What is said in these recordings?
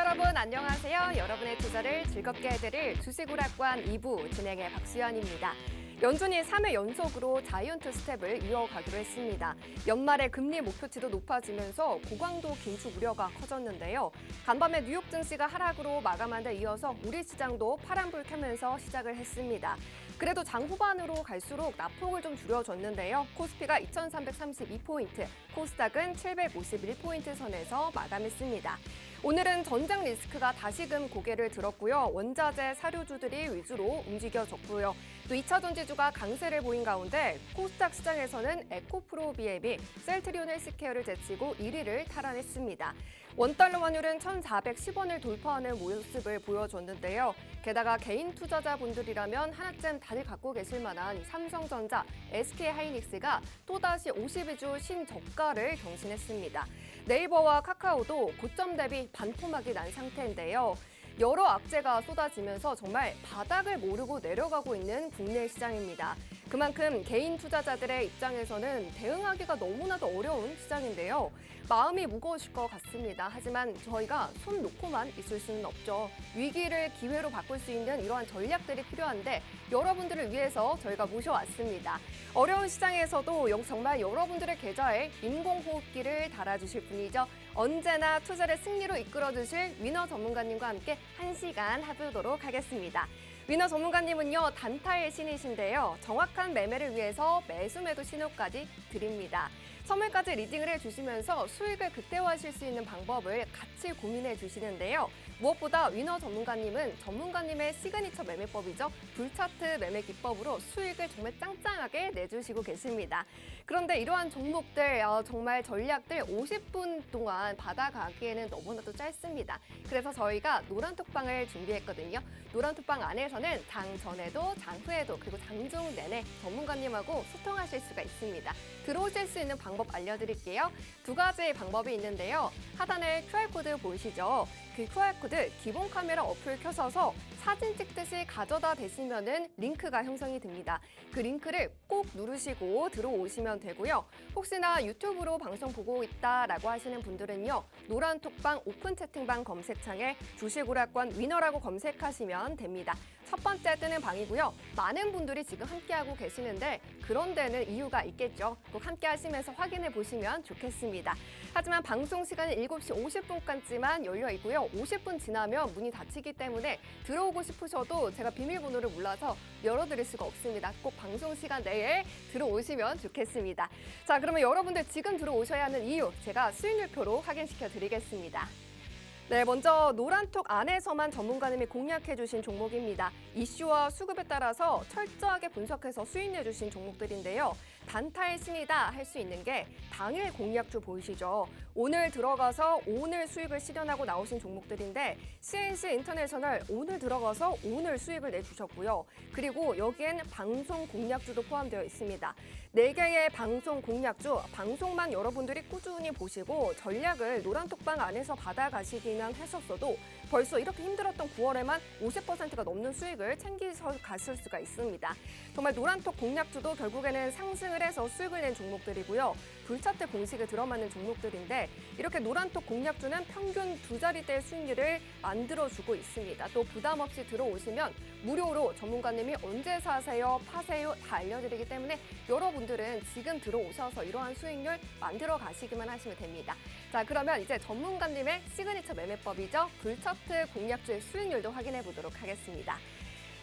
여러분 안녕하세요. 여러분의 투자를 즐겁게 해드릴 주식오락관 2부 진행의 박수연입니다. 연준이 3회 연속으로 자이언트 스텝을 이어가기로 했습니다. 연말에 금리 목표치도 높아지면서 고강도 긴축 우려가 커졌는데요. 간밤에 뉴욕 증시가 하락으로 마감한 데 이어서 우리 시장도 파란불 켜면서 시작을 했습니다. 그래도 장 후반으로 갈수록 낙폭을 좀 줄여줬는데요. 코스피가 2,332포인트, 코스닥은 751포인트 선에서 마감했습니다. 오늘은 전장 리스크가 다시금 고개를 들었고요. 원자재 사료주들이 위주로 움직여졌고요. 또 2차 전지주가 강세를 보인 가운데 코스닥 시장에서는 에코프로비엠이 셀트리온 헬스케어를 제치고 1위를 탈환했습니다. 원달러 환율은 1,410원을 돌파하는 모습을 보여줬는데요. 게다가 개인 투자자분들이라면 하나쯤 다들 갖고 계실 만한 삼성전자, SK하이닉스가 또다시 52주 신저가를 경신했습니다. 네이버와 카카오도 고점 대비 반토막이 난 상태인데요. 여러 악재가 쏟아지면서 정말 바닥을 모르고 내려가고 있는 국내 시장입니다. 그만큼 개인 투자자들의 입장에서는 대응하기가 너무나도 어려운 시장인데요. 마음이 무거우실 것 같습니다. 하지만 저희가 손 놓고만 있을 수는 없죠. 위기를 기회로 바꿀 수 있는 이러한 전략들이 필요한데 여러분들을 위해서 저희가 모셔왔습니다. 어려운 시장에서도 정말 여러분들의 계좌에 인공호흡기를 달아주실 분이죠. 언제나 투자를 승리로 이끌어주실 위너 전문가님과 함께 1시간 해보도록 하겠습니다. 위너 전문가님은요, 단타의 신이신데요. 정확한 매매를 위해서 매수 신호까지 드립니다. 선물까지 리딩을 해주시면서 수익을 극대화하실 수 있는 방법을 같이 고민해 주시는데요. 무엇보다 위너 전문가님은 전문가님의 시그니처 매매법이죠. 불차트 매매 기법으로 수익을 정말 짱짱하게 내주시고 계십니다. 그런데 이러한 종목들, 정말 전략들 50분 동안 받아가기에는 너무나도 짧습니다. 그래서 저희가 노란톡방을 준비했거든요. 노란톡방 안에서는 장 전에도 장 후에도 그리고 장중 내내 전문가님하고 소통하실 수가 있습니다. 들어오실 수 있는 방법 알려드릴게요. 두 가지의 방법이 있는데요. 하단에 QR코드 보이시죠? 그 QR코드 기본 카메라 어플 켜셔서 사진 찍듯이 가져다 대시면은 링크가 형성이 됩니다. 그 링크를 꼭 누르시고 들어오시면 되고요. 혹시나 유튜브로 방송 보고 있다라고 하시는 분들은요. 노란톡방 오픈 채팅방 검색창에 주식오락관 위너라고 검색하시면 됩니다. 첫 번째 뜨는 방이고요. 많은 분들이 지금 함께하고 계시는데 그런 데는 이유가 있겠죠. 꼭 함께 하시면서 확인해 보시면 좋겠습니다. 하지만 방송 시간은 7시 50분까지만 열려 있고요. 50분 지나면 문이 닫히기 때문에 들어오고 싶으셔도 제가 비밀번호를 몰라서 열어드릴 수가 없습니다. 꼭 방송 시간 내에 들어오시면 좋겠습니다. 자, 그러면 여러분들 지금 들어오셔야 하는 이유 제가 수익률표로 확인시켜 드리겠습니다. 네, 먼저 노란톡 안에서만 전문가님이 공략해 주신 종목입니다. 이슈와 수급에 따라서 철저하게 분석해서 수익 내주신 종목들인데요. 단타의 신이다 할 수 있는 게 당일 공략주 보이시죠? 오늘 들어가서 오늘 수익을 실현하고 나오신 종목들인데 CNC 인터내셔널 오늘 들어가서 오늘 수익을 내주셨고요. 그리고 여기엔 방송 공략주도 포함되어 있습니다. 4개의 방송 공략주, 방송만 여러분들이 꾸준히 보시고 전략을 노란톡방 안에서 받아가시기만 하셨어도 벌써 이렇게 힘들었던 9월에만 50%가 넘는 수익을 챙기셔 가실 수가 있습니다. 정말 노란톡 공략주도 결국에는 상승을 해서 수익을 낸 종목들이고요. 불차트 공식에 들어맞는 종목들인데 이렇게 노란톡 공략주는 평균 2자리대의 수익률을 만들어주고 있습니다. 또 부담 없이 들어오시면 무료로 전문가님이 언제 사세요, 파세요 다 알려드리기 때문에 여러분들은 지금 들어오셔서 이러한 수익률 만들어 가시기만 하시면 됩니다. 자, 그러면 이제 전문가님의 시그니처 매매법이죠. 불차트 공략주의 수익률도 확인해 보도록 하겠습니다.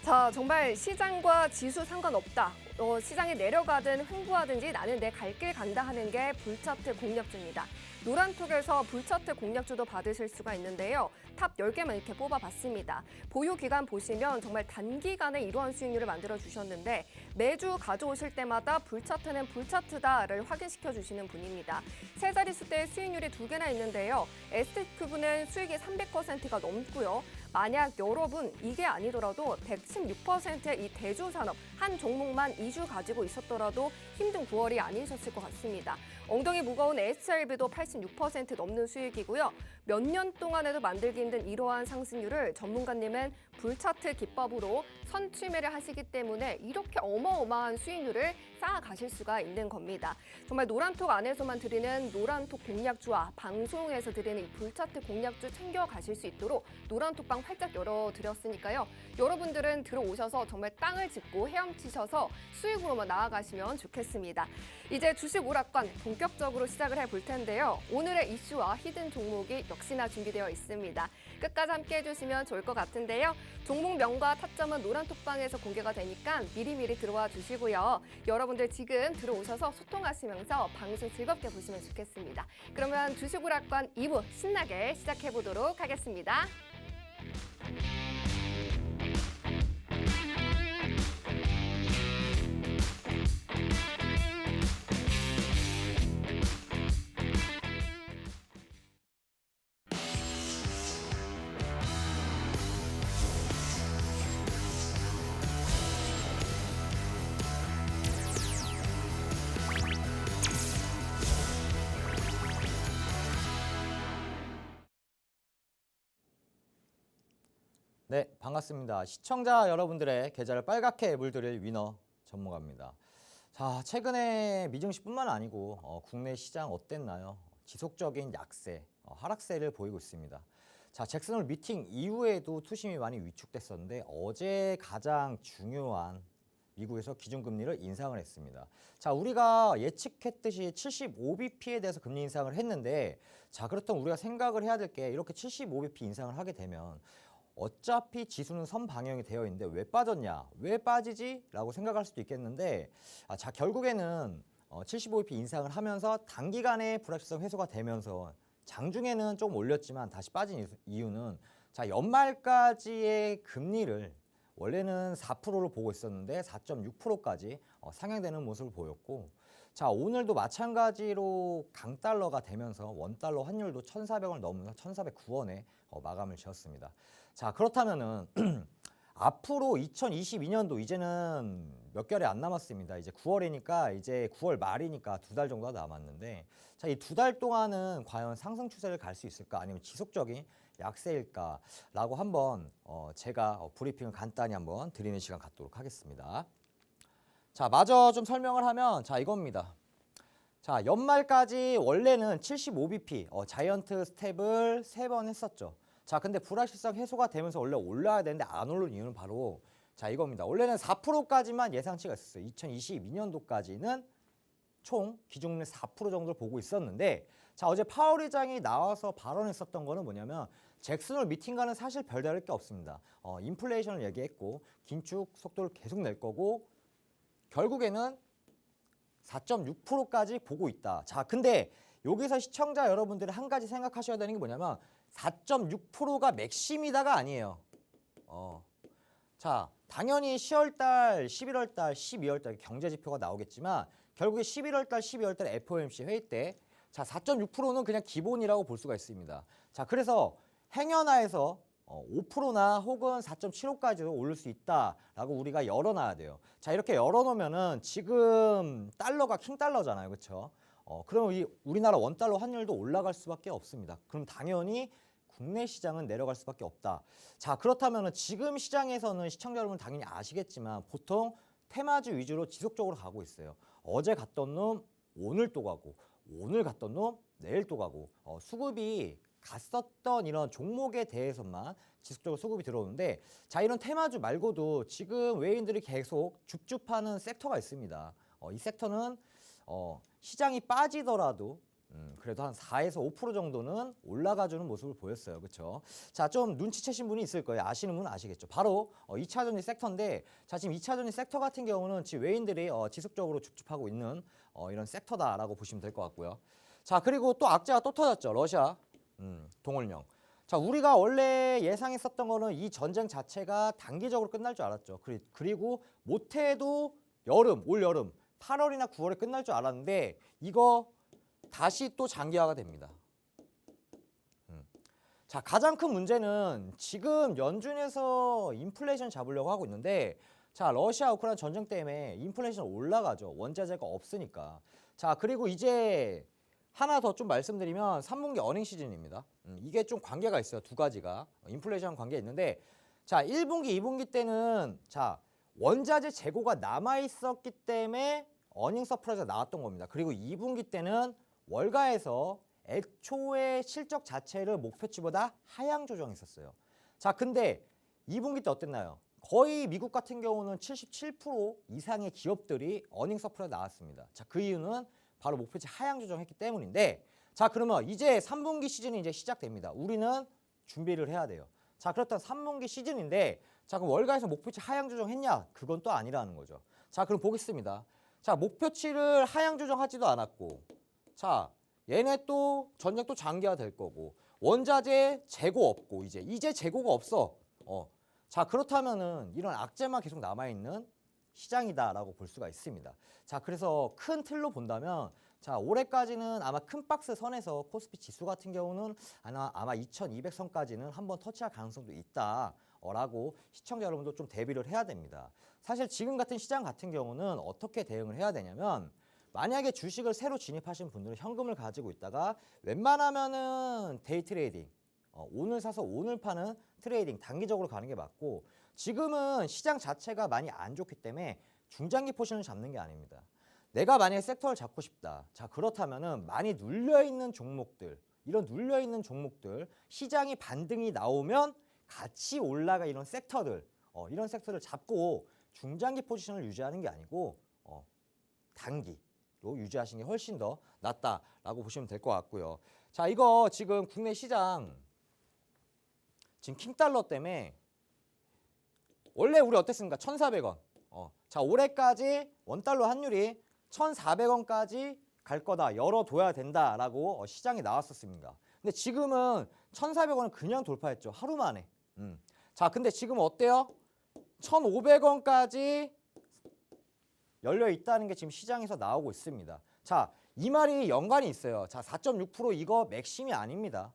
자, 정말 시장과 지수 상관없다. 시장이 내려가든 횡보하든지 나는 내 갈 길 간다 하는 게 불차트 공략주입니다. 노란톡에서 불차트 공략주도 받으실 수가 있는데요. 탑 10개만 이렇게 뽑아봤습니다. 보유 기간 보시면 정말 단기간에 이러한 수익률을 만들어주셨는데 매주 가져오실 때마다 불차트는 불차트다를 확인시켜 주시는 분입니다. 세 자릿수대의 수익률이 2개나 있는데요. ST큐브는 수익이 300%가 넘고요. 만약 여러분 이게 아니더라도 116%의 이 대주산업 한 종목만 2주 가지고 있었더라도 힘든 9월이 아니셨을 것 같습니다. 엉덩이 무거운 SLB도 86% 넘는 수익이고요. 몇 년 동안에도 만들기 힘든 이러한 상승률을 전문가님은 불차트 기법으로 선취매를 하시기 때문에 이렇게 어마어마한 수익률을 쌓아가실 수가 있는 겁니다. 정말 노란톡 안에서만 드리는 노란톡 공략주와 방송에서 드리는 이 불차트 공략주 챙겨가실 수 있도록 노란톡방 활짝 열어드렸으니까요. 여러분들은 들어오셔서 정말 땅을 짚고 헤엄치셔서 수익으로만 나아가시면 좋겠습니다. 이제 주식 오락관 본격적으로 시작을 해볼 텐데요. 오늘의 이슈와 히든 종목이 역시나 준비되어 있습니다. 끝까지 함께 해주시면 좋을 것 같은데요. 종목명과 타점은 노란톡방에서 공개가 되니까 미리미리 들어와 주시고요. 여러분들 지금 들어오셔서 소통하시면서 방송 즐겁게 보시면 좋겠습니다. 그러면 주식 오락관 2부 신나게 시작해보도록 하겠습니다. 네, 반갑습니다. 시청자 여러분들의 계좌를 빨갛게 물들일 위너 전문가입니다. 자, 최근에 미증시뿐만 아니고 국내 시장 어땠나요? 지속적인 약세, 하락세를 보이고 있습니다. 자, 잭슨홀 미팅 이후에도 투심이 많이 위축됐었는데 어제 가장 중요한 미국에서 기준금리를 인상을 했습니다. 자, 우리가 예측했듯이 75bp에 대해서 금리 인상을 했는데 자, 그렇다면 우리가 생각을 해야 될 게 이렇게 75bp 인상을 하게 되면 어차피 지수는 선방향이 되어 있는데 왜 빠졌냐? 왜 빠지지? 라고 생각할 수도 있겠는데 자, 결국에는 75bp 인상을 하면서 단기간에 불확실성 해소가 되면서 장중에는 좀 올렸지만 다시 빠진 이유는 자, 연말까지의 금리를 원래는 4%로 보고 있었는데 4.6%까지 상향되는 모습을 보였고 자, 오늘도 마찬가지로 강달러가 되면서 원달러 환율도 1,400원을 넘으면서 1,409원에 마감을 지었습니다. 자, 그렇다면은 앞으로 2022년도 이제는 몇 개월이 안 남았습니다. 이제 9월이니까 이제 9월 말이니까 2달 정도가 남았는데 자, 이 2달 동안은 과연 상승 추세를 갈 수 있을까? 아니면 지속적인 약세일까? 라고 한번 제가 브리핑을 간단히 한번 드리는 시간 갖도록 하겠습니다. 자, 마저 좀 설명을 하면 자, 이겁니다. 자, 연말까지 원래는 75bp 자이언트 스텝을 3번 했었죠. 자, 근데 불확실성 해소가 되면서 원래 올라야 되는데 안 오른 이유는 바로 자, 이겁니다. 원래는 4%까지만 예상치가 있었어요. 2022년도까지는 총 기준금리 4% 정도를 보고 있었는데 자, 어제 파월 의장이 나와서 발언했었던 거는 뭐냐면 잭슨홀 미팅과는 사실 별다를 게 없습니다. 인플레이션을 얘기했고 긴축 속도를 계속 낼 거고 결국에는 4.6%까지 보고 있다. 자, 근데 여기서 시청자 여러분들이 한 가지 생각하셔야 되는 게 뭐냐면 4.6%가 맥심이다가 아니에요. 자, 당연히 10월달, 11월달, 12월달 경제지표가 나오겠지만 결국에 11월달, 12월달 FOMC 회의 때 자, 4.6%는 그냥 기본이라고 볼 수가 있습니다. 자, 그래서 행여나에서 5%나 혹은 4.75까지도 오를 수 있다라고 우리가 열어놔야 돼요. 자, 이렇게 열어놓으면은 지금 달러가 킹달러잖아요. 그렇죠? 그럼 이 우리나라 원달러 환율도 올라갈 수밖에 없습니다. 그럼 당연히 국내 시장은 내려갈 수밖에 없다. 자, 그렇다면 지금 시장에서는 시청자 여러분 당연히 아시겠지만 보통 테마주 위주로 지속적으로 가고 있어요. 어제 갔던 놈 오늘 또 가고 오늘 갔던 놈 내일 또 가고 수급이 갔었던 이런 종목에 대해서만 지속적으로 수급이 들어오는데 자, 이런 테마주 말고도 지금 외인들이 계속 줍줍하는 섹터가 있습니다. 이 섹터는 시장이 빠지더라도 그래도 한 4에서 5% 정도는 올라가주는 모습을 보였어요. 그렇죠? 자, 좀 눈치채신 분이 있을 거예요. 아시는 분은 아시겠죠. 바로 2차전지 섹터인데 자, 지금 2차전지 섹터 같은 경우는 지금 외인들이 지속적으로 줍줍하고 있는 이런 섹터다라고 보시면 될 것 같고요. 자, 그리고 또 악재가 또 터졌죠. 러시아 동원령. 자, 우리가 원래 예상했었던 거는 이 전쟁 자체가 단기적으로 끝날 줄 알았죠. 그리고 못해도 올 여름 8월이나 9월에 끝날 줄 알았는데 이거 다시 또 장기화가 됩니다. 자, 가장 큰 문제는 지금 연준에서 인플레이션 잡으려고 하고 있는데 자, 러시아 우크라이나 전쟁 때문에 인플레이션 올라가죠. 원자재가 없으니까. 자, 그리고 이제 하나 더 좀 말씀드리면 3분기 어닝 시즌입니다. 이게 좀 관계가 있어요. 두 가지가. 인플레이션 관계 있는데 자, 1분기, 2분기 때는 자, 원자재 재고가 남아 있었기 때문에 어닝 서프라이즈가 나왔던 겁니다. 그리고 2분기 때는 월가에서 애초에 실적 자체를 목표치보다 하향 조정했었어요. 자, 근데 2분기 때 어땠나요? 거의 미국 같은 경우는 77% 이상의 기업들이 어닝 서프라이즈 나왔습니다. 자, 그 이유는 바로 목표치 하향 조정했기 때문인데 자, 그러면 이제 3분기 시즌이 이제 시작됩니다. 우리는 준비를 해야 돼요. 자, 그렇다면 3분기 시즌인데 자, 그럼 월가에서 목표치 하향 조정했냐? 그건 또 아니라는 거죠. 자, 그럼 보겠습니다. 자, 목표치를 하향 조정하지도 않았고 자, 얘네 또 전쟁 또 장기화 될 거고 원자재 재고 없고 이제 재고가 없어. 자, 그렇다면은 이런 악재만 계속 남아 있는 시장이다라고 볼 수가 있습니다. 자, 그래서 큰 틀로 본다면 자, 올해까지는 아마 큰 박스 선에서 코스피 지수 같은 경우는 아마 2200선까지는 한번 터치할 가능성도 있다라고 시청자 여러분도 좀 대비를 해야 됩니다. 사실 지금 같은 시장 같은 경우는 어떻게 대응을 해야 되냐면 만약에 주식을 새로 진입하신 분들은 현금을 가지고 있다가 웬만하면은 데이 트레이딩, 오늘 사서 오늘 파는 트레이딩 단기적으로 가는 게 맞고 지금은 시장 자체가 많이 안 좋기 때문에 중장기 포지션을 잡는 게 아닙니다. 내가 만약에 섹터를 잡고 싶다. 자, 그렇다면은 많이 눌려있는 종목들, 이런 눌려있는 종목들, 시장이 반등이 나오면 같이 올라가 이런 섹터들, 이런 섹터를 잡고 중장기 포지션을 유지하는 게 아니고 단기로 유지하시는 게 훨씬 더 낫다라고 보시면 될 것 같고요. 자, 이거 지금 국내 시장 지금 킹달러 때문에 원래 우리 어땠습니까? 1,400원. 자, 올해까지 원달러 환율이 1,400원까지 갈 거다. 열어둬야 된다라고 시장에 나왔었습니다. 근데 지금은 1,400원은 그냥 돌파했죠. 하루 만에. 자, 근데 지금 어때요? 1,500원까지 열려 있다는 게 지금 시장에서 나오고 있습니다. 자, 이 말이 연관이 있어요. 자, 4.6% 이거 맥심이 아닙니다.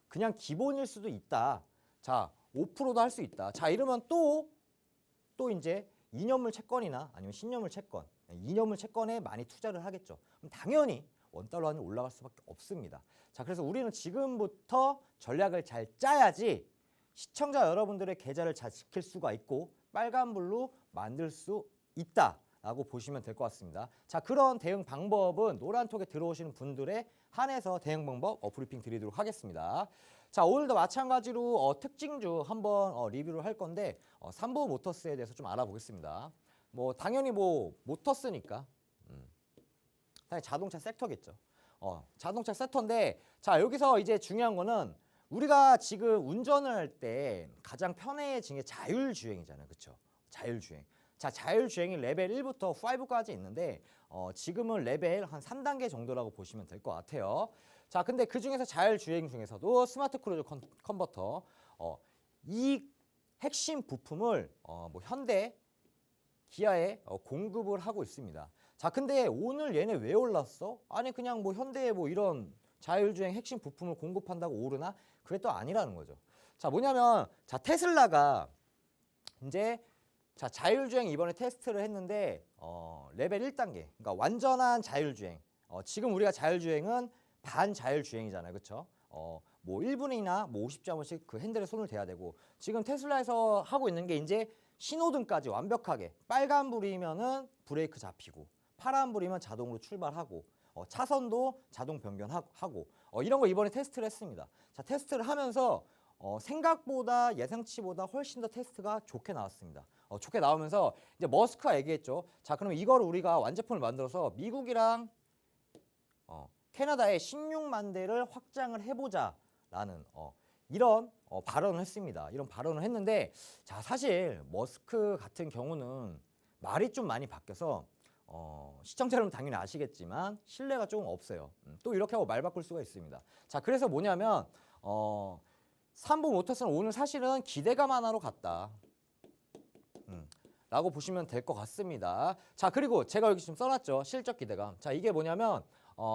그냥 기본일 수도 있다. 자, 5%도 할 수 있다. 자, 이러면 또 이제 2년물 채권이나 아니면 10년물 채권, 2년물 채권에 많이 투자를 하겠죠. 그럼 당연히 원달러 환율 올라갈 수밖에 없습니다. 자, 그래서 우리는 지금부터 전략을 잘 짜야지 시청자 여러분들의 계좌를 잘 지킬 수가 있고 빨간불로 만들 수 있다라고 보시면 될 것 같습니다. 자, 그런 대응 방법은 노란톡에 들어오시는 분들에 한해서 대응 방법 브리핑 드리도록 하겠습니다. 자, 오늘도 마찬가지로 특징주 한번 리뷰를 할 건데 삼보 모터스에 대해서 좀 알아보겠습니다. 뭐 당연히 뭐 모터스니까 당연히 자동차 섹터겠죠. 자동차 섹터인데 자, 여기서 이제 중요한 거는 우리가 지금 운전을 할 때 가장 편해진 게 자율주행이잖아요. 그렇죠? 자율주행. 자, 자율주행이 레벨 1부터 5까지 있는데 지금은 레벨 한 3단계 정도라고 보시면 될 것 같아요. 자, 근데 그 중에서 자율주행 중에서도 스마트 크루즈 컨버터 이 핵심 부품을 뭐 현대, 기아에 공급을 하고 있습니다. 자, 근데 오늘 얘네 왜 올랐어? 아니 그냥 뭐 현대에 뭐 이런 자율주행 핵심 부품을 공급한다고 오르나? 그게 또 아니라는 거죠. 자, 뭐냐면 자, 테슬라가 이제 자, 자율주행 이번에 테스트를 했는데 레벨 1단계, 그러니까 완전한 자율주행. 지금 우리가 자율주행은 반자율주행이잖아요. 그렇죠? 뭐 1분이나 뭐 50자원씩 그 핸들에 손을 대야 되고 지금 테슬라에서 하고 있는 게 이제 신호등까지 완벽하게 빨간불이면은 브레이크 잡히고 파란불이면 자동으로 출발하고 차선도 자동 변경하고 이런 거 이번에 테스트를 했습니다. 자, 테스트를 하면서 생각보다 예상치보다 훨씬 더 테스트가 좋게 나왔습니다. 좋게 나오면서 이제 머스크가 얘기했죠. 자, 그러면 이걸 우리가 완제품을 만들어서 미국이랑 캐나다에 16만 대를 확장을 해보자라는 이런 발언을 했습니다. 이런 발언을 했는데 자, 사실 머스크 같은 경우는 말이 좀 많이 바뀌어서 시청자 여러분 당연히 아시겠지만 신뢰가 조금 없어요. 또 이렇게 하고 말 바꿀 수가 있습니다. 자, 그래서 뭐냐면 삼보 모터스는 오늘 사실은 기대감 하나로 갔다. 라고 보시면 될 것 같습니다. 자, 그리고 제가 여기 좀 써놨죠. 실적 기대감. 자, 이게 뭐냐면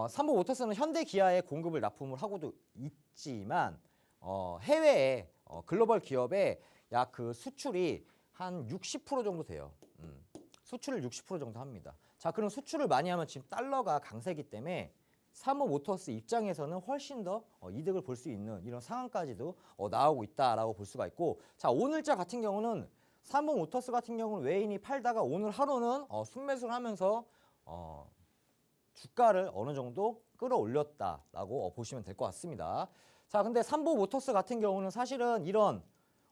삼보 모터스는 현대 기아에 공급을 납품을 하고도 있지만 해외에 글로벌 기업의 약 그 수출이 한 60% 정도 돼요. 수출을 60% 정도 합니다. 자, 그럼 수출을 많이 하면 지금 달러가 강세이기 때문에 삼성모터스 입장에서는 훨씬 더 이득을 볼 수 있는 이런 상황까지도 나오고 있다라고 볼 수가 있고, 자, 오늘자 같은 경우는 삼성모터스 같은 경우는 외인이 팔다가 오늘 하루는 순매수를 하면서 주가를 어느 정도 끌어올렸다라고 보시면 될 것 같습니다. 자, 근데 삼성모터스 같은 경우는 사실은 이런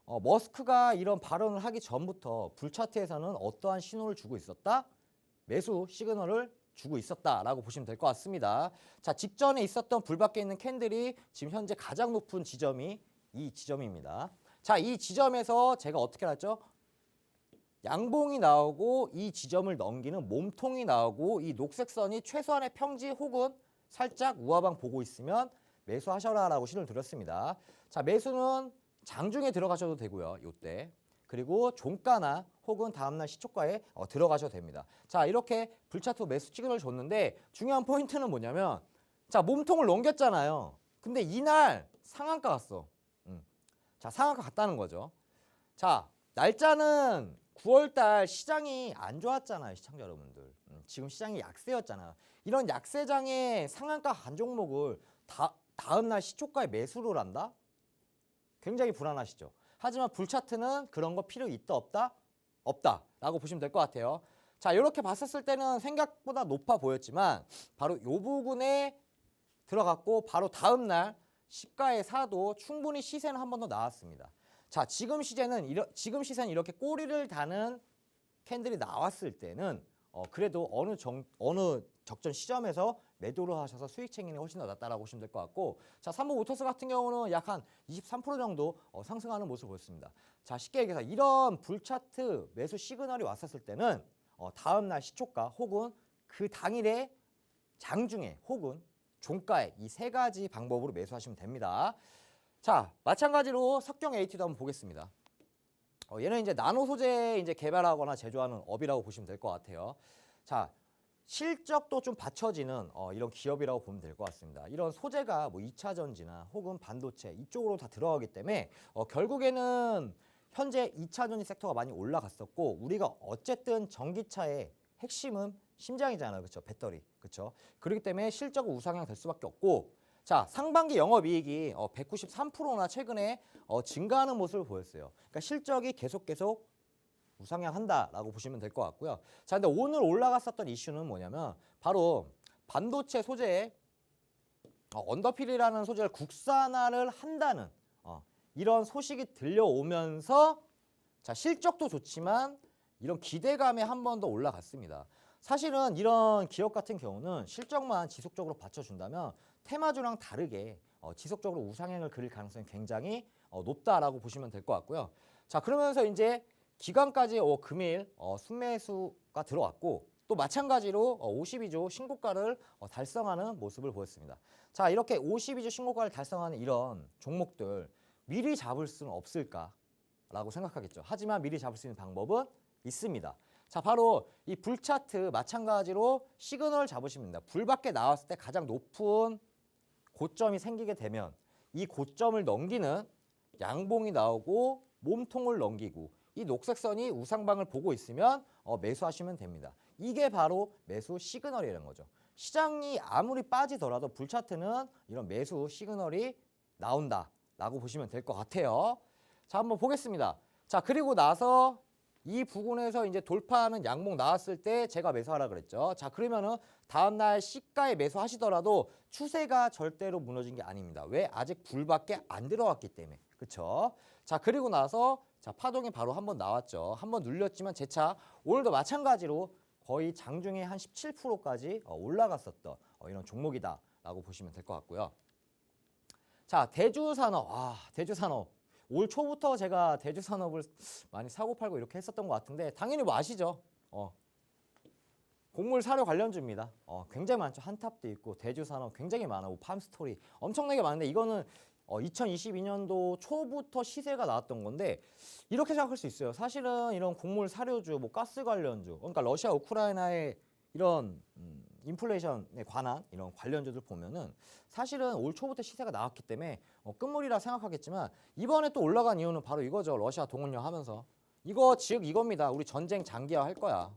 머스크가 이런 발언을 하기 전부터 불차트에서는 어떠한 신호를 주고 있었다? 매수 시그널을 주고 있었다라고 보시면 될 것 같습니다. 자, 직전에 있었던 불밖에 있는 캔들이 지금 현재 가장 높은 지점이 이 지점입니다. 자, 이 지점에서 제가 어떻게 알았죠? 양봉이 나오고 이 지점을 넘기는 몸통이 나오고 이 녹색 선이 최소한의 평지 혹은 살짝 우하방 보고 있으면 매수하셔라라고 신호를 드렸습니다. 자, 매수는 장중에 들어가셔도 되고요. 요때. 그리고 종가나 혹은 다음날 시초가에 들어가셔도 됩니다. 자, 이렇게 불차트 매수 시그널을 줬는데 중요한 포인트는 뭐냐면, 자, 몸통을 넘겼잖아요. 근데 이날 상한가 갔어. 자, 상한가 갔다는 거죠. 자, 날짜는 9월달 시장이 안 좋았잖아요, 시청자 여러분들. 지금 시장이 약세였잖아요. 이런 약세장의 상한가 간 종목을 다음날 시초가에 매수를 한다? 굉장히 불안하시죠. 하지만 불차트는 그런 거 필요 있다 없다? 없다라고 보시면 될 것 같아요. 자, 이렇게 봤었을 때는 생각보다 높아 보였지만 바로 이 부분에 들어갔고 바로 다음날 시가에 사도 충분히 시세는 한 번 더 나왔습니다. 자, 지금 시세는 이렇게 꼬리를 다는 캔들이 나왔을 때는 그래도 어느 적정 시점에서 매도를 하셔서 수익 챙기는 게 훨씬 더 낫다라고 보시면 될 것 같고, 자, 삼성모터스 같은 경우는 약 한 23% 정도 상승하는 모습을 보였습니다. 자, 쉽게 얘기해서 이런 불차트 매수 시그널이 왔었을 때는 다음날 시초가 혹은 그 당일에 장중에 혹은 종가에 이 세 가지 방법으로 매수하시면 됩니다. 자, 마찬가지로 석경 AT도 한번 보겠습니다. 얘는 이제 나노 소재 이제 개발하거나 제조하는 업이라고 보시면 될 것 같아요. 자, 실적도 좀 받쳐지는 이런 기업이라고 보면 될 것 같습니다. 이런 소재가 뭐 2차 전지나 혹은 반도체 이쪽으로 다 들어가기 때문에 결국에는 현재 2차 전지 섹터가 많이 올라갔었고, 우리가 어쨌든 전기차의 핵심은 심장이잖아요. 그렇죠? 배터리. 그렇죠? 그렇기 때문에 실적은 우상향 될 수밖에 없고, 자, 상반기 영업이익이 193%나 최근에 증가하는 모습을 보였어요. 그러니까 실적이 계속 우상향한다라고 보시면 될 것 같고요. 자, 근데 오늘 올라갔었던 이슈는 뭐냐면 바로 반도체 소재에 언더필이라는 소재를 국산화를 한다는 이런 소식이 들려오면서, 자, 실적도 좋지만 이런 기대감에 한 번 더 올라갔습니다. 사실은 이런 기업 같은 경우는 실적만 지속적으로 받쳐준다면 테마주랑 다르게 지속적으로 우상향을 그릴 가능성이 굉장히 높다라고 보시면 될 것 같고요. 자, 그러면서 이제 기간까지 금일 순매수가 들어왔고, 또 마찬가지로 52조 신고가를 달성하는 모습을 보였습니다. 자, 이렇게 52조 신고가를 달성하는 이런 종목들 미리 잡을 수는 없을까라고 생각하겠죠. 하지만 미리 잡을 수 있는 방법은 있습니다. 자, 바로 이 불차트 마찬가지로 시그널을 잡으시면 됩니다. 불밖에 나왔을 때 가장 높은 고점이 생기게 되면 이 고점을 넘기는 양봉이 나오고 몸통을 넘기고 이 녹색 선이 우상방을 보고 있으면 매수하시면 됩니다. 이게 바로 매수 시그널이라는 거죠. 시장이 아무리 빠지더라도 불차트는 이런 매수 시그널이 나온다라고 보시면 될 것 같아요. 자, 한번 보겠습니다. 자, 그리고 나서 이 부분에서 이제 돌파하는 양봉 나왔을 때 제가 매수하라 그랬죠. 자, 그러면은 다음날 시가에 매수하시더라도 추세가 절대로 무너진 게 아닙니다. 왜? 아직 불밖에 안 들어왔기 때문에. 그쵸? 자, 그리고 나서 자, 파동이 바로 한번 나왔죠. 한번 눌렸지만 재차 오늘도 마찬가지로 거의 장중에 한 17%까지 올라갔었던 이런 종목이다라고 보시면 될 것 같고요. 자, 대주산업. 대주산업. 올 초부터 제가 대주산업을 많이 사고 팔고 이렇게 했었던 것 같은데 당연히 뭐 아시죠? 곡물 사료 관련주입니다. 굉장히 많죠. 한탑도 있고 대주산업 굉장히 많고 팜스토리 엄청나게 많은데 이거는 2022년도 초부터 시세가 나왔던 건데 이렇게 생각할 수 있어요. 사실은 이런 곡물 사료주, 뭐 가스 관련주, 그러니까 러시아 우크라이나의 이런 인플레이션에 관한 이런 관련주들 보면은 사실은 올 초부터 시세가 나왔기 때문에 끝물이라 생각하겠지만 이번에 또 올라간 이유는 바로 이거죠. 러시아 동원령 하면서 이거 즉 이겁니다. 우리 전쟁 장기화 할 거야.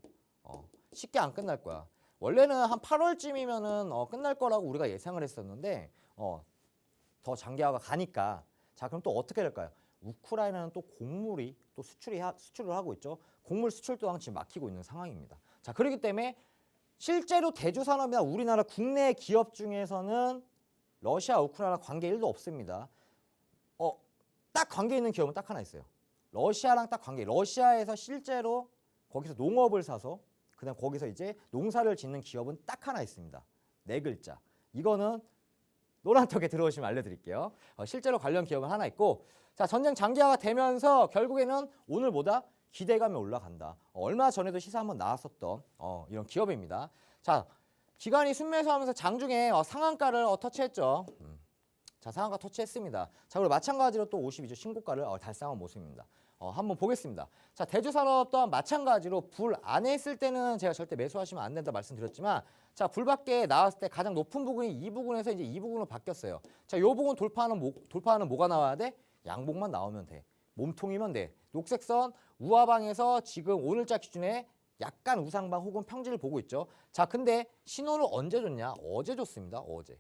쉽게 안 끝날 거야. 원래는 한 8월쯤이면은 끝날 거라고 우리가 예상을 했었는데 더 장기화가 가니까 자 그럼 또 어떻게 될까요? 우크라이나는 또 곡물이 또 수출을 하고 있죠. 곡물 수출 또한 지금 막히고 있는 상황입니다. 자 그렇기 때문에 실제로 대주산업이나 우리나라 국내 기업 중에서는 러시아 우크라이나 관계 1도 없습니다. 딱 관계 있는 기업은 딱 하나 있어요. 러시아랑 딱 관계. 러시아에서 실제로 거기서 농업을 사서 그다음 거기서 이제 농사를 짓는 기업은 딱 하나 있습니다. 4글자. 이거는 노란톡에 들어오시면 알려드릴게요. 실제로 관련 기업은 하나 있고 자 전쟁 장기화가 되면서 결국에는 오늘보다 기대감이 올라간다. 얼마 전에도 시사 한번 나왔었던 이런 기업입니다. 자 기관이 순매수하면서 장중에 상한가를 터치했죠. 자 상한가 터치했습니다. 자 그리고 마찬가지로 또 52주 신고가를 달성한 모습입니다. 한번 보겠습니다. 자 대주산업 또한 마찬가지로 불 안에 있을 때는 제가 절대 매수하시면 안 된다 말씀드렸지만 자 불 밖에 나왔을 때 가장 높은 부분이 이 부분에서 이제 이 부분으로 바뀌었어요. 자 요 부분 돌파하는 뭐가 나와야 돼? 양봉만 나오면 돼. 몸통이면 돼. 녹색선 우하방에서 지금 오늘자 기준에 약간 우상방 혹은 평지를 보고 있죠. 자 근데 신호를 언제 줬냐? 어제 줬습니다. 어제.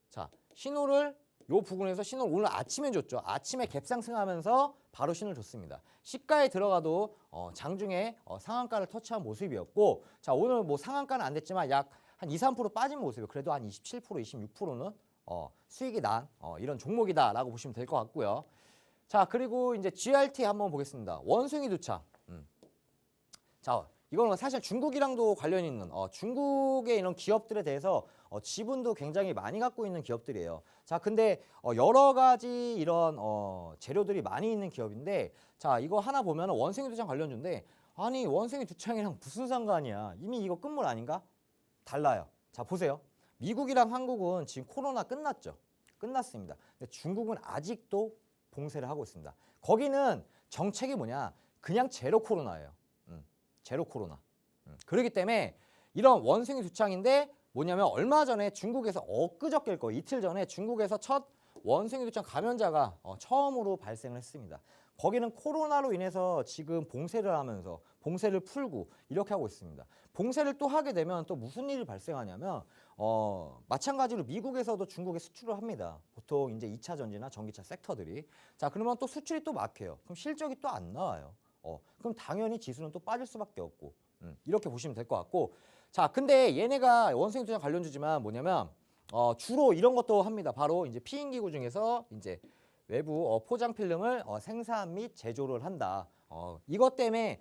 자 신호를 요 부분에서 신호를 오늘 아침에 줬죠. 아침에 갭상승하면서 바로 신호를 줬습니다. 시가에 들어가도 장중에 상한가를 터치한 모습이었고 자 오늘 뭐 상한가는 안 됐지만 약 한 2, 3% 빠진 모습이에요. 그래도 한 27%, 26%는 수익이 난 이런 종목이다라고 보시면 될 것 같고요. 자 그리고 이제 GRT 한번 보겠습니다. 원숭이 두창. 자 이거는 사실 중국이랑도 관련이 있는 중국의 이런 기업들에 대해서 지분도 굉장히 많이 갖고 있는 기업들이에요. 자 근데 여러 가지 이런 재료들이 많이 있는 기업인데 자 이거 하나 보면 원숭이 두창 관련주인데 아니 원숭이 두창이랑 무슨 상관이야. 이미 이거 끝물 아닌가? 달라요. 자 보세요. 미국이랑 한국은 지금 코로나 끝났죠. 끝났습니다. 근데 중국은 아직도 봉쇄를 하고 있습니다. 거기는 정책이 뭐냐? 그냥 제로 코로나예요. 제로 코로나. 그렇기 때문에 이런 원숭이 두창인데 뭐냐면 얼마 전에 중국에서 엊그저께일 거예요. 이틀 전에 중국에서 첫 원숭이 두창 감염자가 처음으로 발생을 했습니다. 거기는 코로나로 인해서 지금 봉쇄를 하면서 봉쇄를 풀고 이렇게 하고 있습니다. 봉쇄를 또 하게 되면 또 무슨 일이 발생하냐면 마찬가지로 미국에서도 중국에 수출을 합니다. 보통 이제 2차 전지나 전기차 섹터들이. 자 그러면 또 수출이 또 막혀요. 그럼 실적이 또 안 나와요. 그럼 당연히 지수는 또 빠질 수밖에 없고 이렇게 보시면 될 것 같고 자 근데 얘네가 원숭이 투자 관련주지만 뭐냐면 주로 이런 것도 합니다. 바로 이제 피임기구 중에서 이제 외부 포장 필름을 생산 및 제조를 한다. 이것 때문에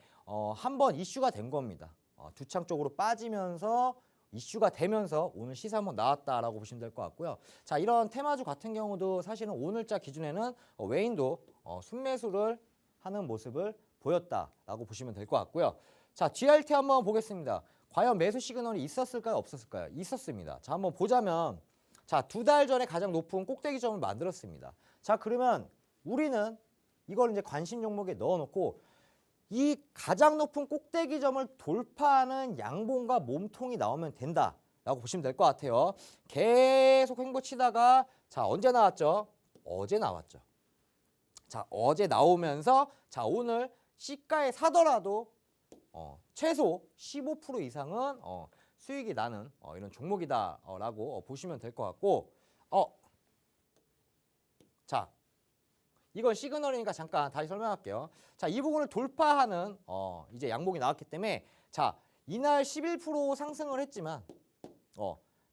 한번 이슈가 된 겁니다. 두창 쪽으로 빠지면서 이슈가 되면서 오늘 시세 한번 나왔다라고 보시면 될 것 같고요. 자 이런 테마주 같은 경우도 사실은 오늘자 기준에는 외인도 순매수를 하는 모습을 보였다라고 보시면 될 것 같고요. 자 GRT 한번 보겠습니다. 과연 매수 시그널이 있었을까요? 없었을까요? 있었습니다. 자 한번 보자면 자 2달 전에 가장 높은 꼭대기점을 만들었습니다. 자 그러면 우리는 이걸 이제 관심 종목에 넣어놓고 이 가장 높은 꼭대기점을 돌파하는 양봉과 몸통이 나오면 된다라고 보시면 될 것 같아요. 계속 횡보치다가 자 언제 나왔죠? 어제 나왔죠. 자 어제 나오면서 자 오늘 시가에 사더라도 최소 15% 이상은 수익이 나는 이런 종목이다라고 보시면 될 것 같고 자 이건 시그널이니까 잠깐 다시 설명할게요. 자 이 부분을 돌파하는 이제 양봉이 나왔기 때문에 자 이날 11% 상승을 했지만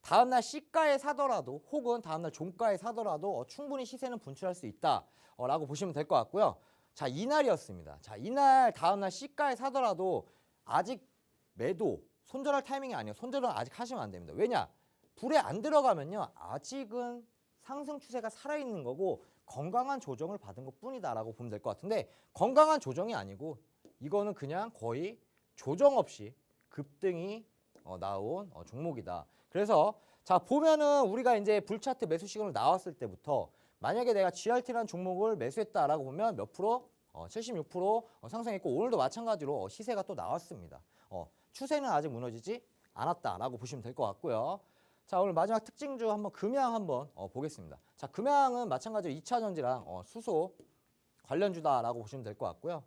다음날 시가에 사더라도 혹은 다음날 종가에 사더라도 충분히 시세는 분출할 수 있다라고 보시면 될 것 같고요. 자 이날이었습니다. 자 이날 다음날 시가에 사더라도 아직 매도 손절할 타이밍이 아니에요. 손절은 아직 하시면 안 됩니다. 왜냐? 불에 안 들어가면요 아직은 상승 추세가 살아있는 거고 건강한 조정을 받은 것뿐이다라고 보면 될 것 같은데 건강한 조정이 아니고 이거는 그냥 거의 조정 없이 급등이 나온 종목이다. 그래서 자 보면은 우리가 이제 불차트 매수 시그널 나왔을 때부터 만약에 내가 GRT라는 종목을 매수했다라고 보면 몇 프로? 76% 상승했고 오늘도 마찬가지로 시세가 또 나왔습니다. 추세는 아직 무너지지 않았다라고 보시면 될 것 같고요. 자, 오늘 마지막 특징주 한번 금양 한번 보겠습니다. 자, 금양은 마찬가지로 2차 전지랑 수소 관련주다라고 보시면 될 것 같고요.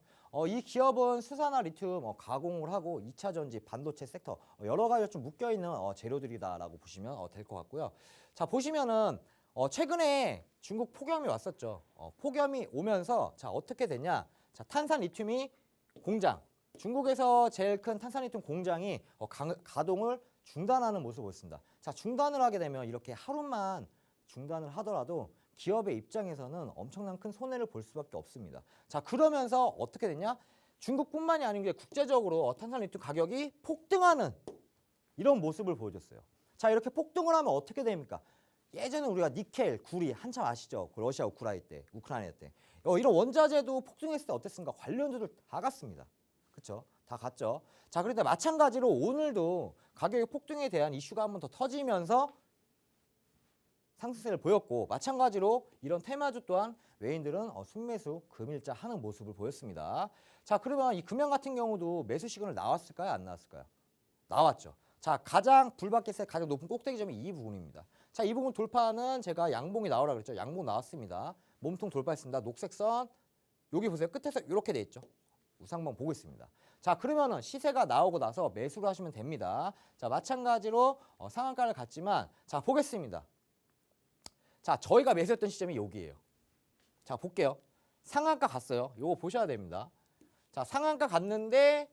이 기업은 수산화 리튬 가공을 하고 2차 전지 반도체 섹터 여러 가지 좀 묶여 있는 재료들이다라고 보시면 될 것 같고요. 자, 보시면은 최근에 중국 폭염이 왔었죠. 폭염이 오면서 자, 어떻게 되냐? 자, 탄산 리튬이 공장 중국에서 제일 큰 탄산 리튬 공장이 가동을 중단하는 모습을 보였습니다. 자, 중단을 하게 되면 이렇게 하루만 중단을 하더라도 기업의 입장에서는 엄청난 큰 손해를 볼 수밖에 없습니다. 자, 그러면서 어떻게 됐냐? 중국뿐만이 아닌 게 국제적으로 탄산 리튬 가격이 폭등하는 이런 모습을 보여줬어요. 자, 이렇게 폭등을 하면 어떻게 됩니까? 예전에 우리가 니켈, 구리 한참 아시죠? 그 러시아 우크라이나 때 이런 원자재도 폭등했을 때 어땠습니까? 관련주들 다 갔습니다. 그렇죠? 다 갔죠. 자, 그런데 마찬가지로 오늘도 가격의 폭등에 대한 이슈가 한 번 더 터지면서 상승세를 보였고 마찬가지로 이런 테마주 또한 외인들은 순매수 금일자 하는 모습을 보였습니다. 자, 그러면 이 금양 같은 경우도 매수 시그널 나왔을까요? 안 나왔을까요? 나왔죠. 자, 가장 불박했을 때 가장 높은 꼭대기점이 이 부분입니다. 자, 이 부분 돌파는 제가 양봉이 나오라 그랬죠. 양봉 나왔습니다. 몸통 돌파했습니다. 녹색 선 여기 보세요. 끝에서 이렇게 돼 있죠. 우상봉 보고 있습니다. 자, 그러면은 시세가 나오고 나서 매수를 하시면 됩니다. 자, 마찬가지로 상한가를 갔지만 자, 보겠습니다. 자, 저희가 매수했던 시점이 여기예요. 자, 볼게요. 상한가 갔어요. 요거 보셔야 됩니다. 자, 상한가 갔는데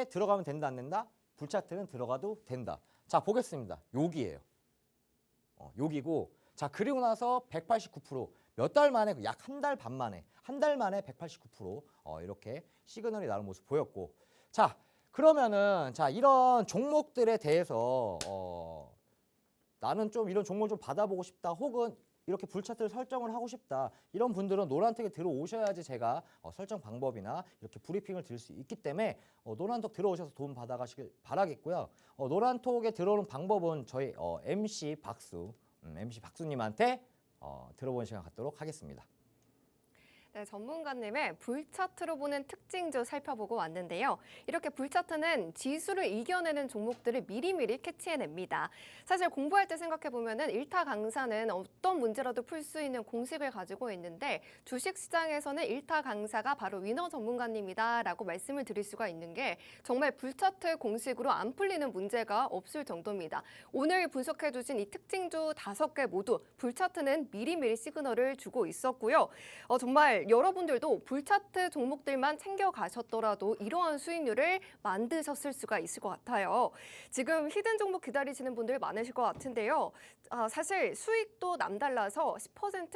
들어가면 된다 안 된다? 불차트는 들어가도 된다. 자, 보겠습니다. 여기예요. 여기고 자, 그리고 나서 189% 몇 달 만에 약 한 달 반 만에 189% 이렇게 시그널이 나오는 모습 보였고 자, 그러면은 자, 이런 종목들에 대해서 나는 좀 이런 종목을 좀 받아보고 싶다 혹은 이렇게 불차트를 설정을 하고 싶다 이런 분들은 노란톡에 들어오셔야지 제가 설정 방법이나 이렇게 브리핑을 드릴 수 있기 때문에 노란톡 들어오셔서 도움 받아가시길 바라겠고요. 노란톡에 들어오는 방법은 저희 MC 박수님한테 들어보는 시간 갖도록 하겠습니다. 네, 전문가님의 불차트로 보는 특징도 살펴보고 왔는데요. 이렇게 불차트는 지수를 이겨내는 종목들을 미리미리 캐치해냅니다. 사실 공부할 때 생각해보면 일타 강사는 어떤 문제라도 풀 수 있는 공식을 가지고 있는데 주식시장에서는 일타 강사가 바로 위너 전문가님이다라고 말씀을 드릴 수가 있는 게 정말 불차트 공식으로 안 풀리는 문제가 없을 정도입니다. 오늘 분석해주신 이 특징주 5개 모두 불차트는 미리미리 시그널을 주고 있었고요. 정말 여러분들도 불차트 종목들만 챙겨가셨더라도 이러한 수익률을 만드셨을 수가 있을 것 같아요. 지금 히든 종목 기다리시는 분들 많으실 것 같은데요. 사실 수익도 남달라서 10%,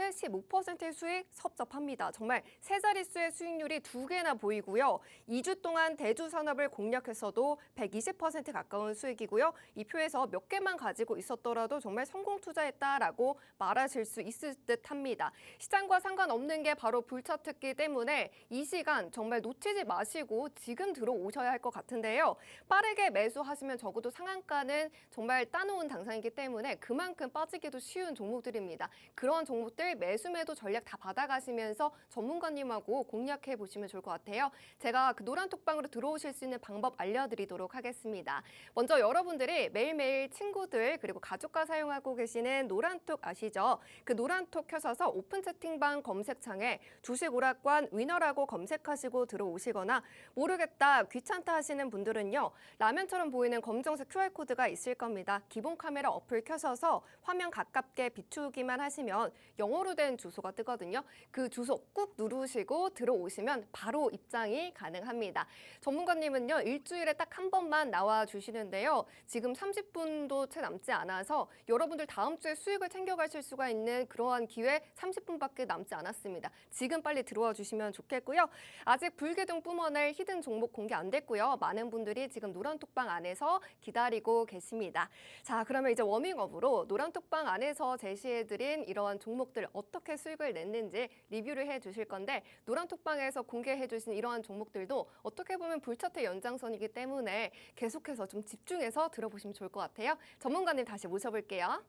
15%의 수익 섭섭합니다. 정말 세 자릿수의 수익률이 2개나 보이고요. 2주 동안 대주산업을 공략했어도 120% 가까운 수익이고요. 이 표에서 몇 개만 가지고 있었더라도 정말 성공 투자했다라고 말하실 수 있을 듯합니다. 시장과 상관없는 게 바로 불차트기 때문에 이 시간 정말 놓치지 마시고 지금 들어오셔야 할 것 같은데요. 빠르게 매수하시면 적어도 상한가는 정말 따놓은 당상이기 때문에 그만큼 빠지기도 쉬운 종목들입니다. 그런 종목들 매수 매도 전략 다 받아가시면서 전문가님하고 공략해 보시면 좋을 것 같아요. 제가 그 노란톡방으로 들어오실 수 있는 방법 알려드리도록 하겠습니다. 먼저 여러분들이 매일매일 친구들 그리고 가족과 사용하고 계시는 노란톡 아시죠? 그 노란톡 켜셔서 오픈 채팅방 검색창에 주식 오락관 위너라고 검색하시고 들어오시거나 모르겠다 귀찮다 하시는 분들은요. 라면처럼 보이는 검정색 QR코드가 있을 겁니다. 기본 카메라 어플 켜셔서 화면 가깝게 비추기만 하시면 영어로 된 주소가 뜨거든요. 그 주소 꾹 누르시고 들어오시면 바로 입장이 가능합니다. 전문가님은요. 일주일에 딱 한 번만 나와 주시는데요. 지금 30분도 채 남지 않아서 여러분들 다음 주에 수익을 챙겨가실 수가 있는 그러한 기회 30분밖에 남지 않았습니다. 지금 빨리 들어와 주시면 좋겠고요. 아직 불개동 뿜어낼 히든 종목 공개 안 됐고요. 많은 분들이 지금 노란톡방 안에서 기다리고 계십니다. 자, 그러면 이제 워밍업으로 노란톡방 안에서 제시해드린 이러한 종목들 어떻게 수익을 냈는지 리뷰를 해주실 건데 노란톡방에서 공개해주신 이러한 종목들도 어떻게 보면 불차트 연장선이기 때문에 계속해서 좀 집중해서 들어보시면 좋을 것 같아요. 전문가님 다시 모셔볼게요.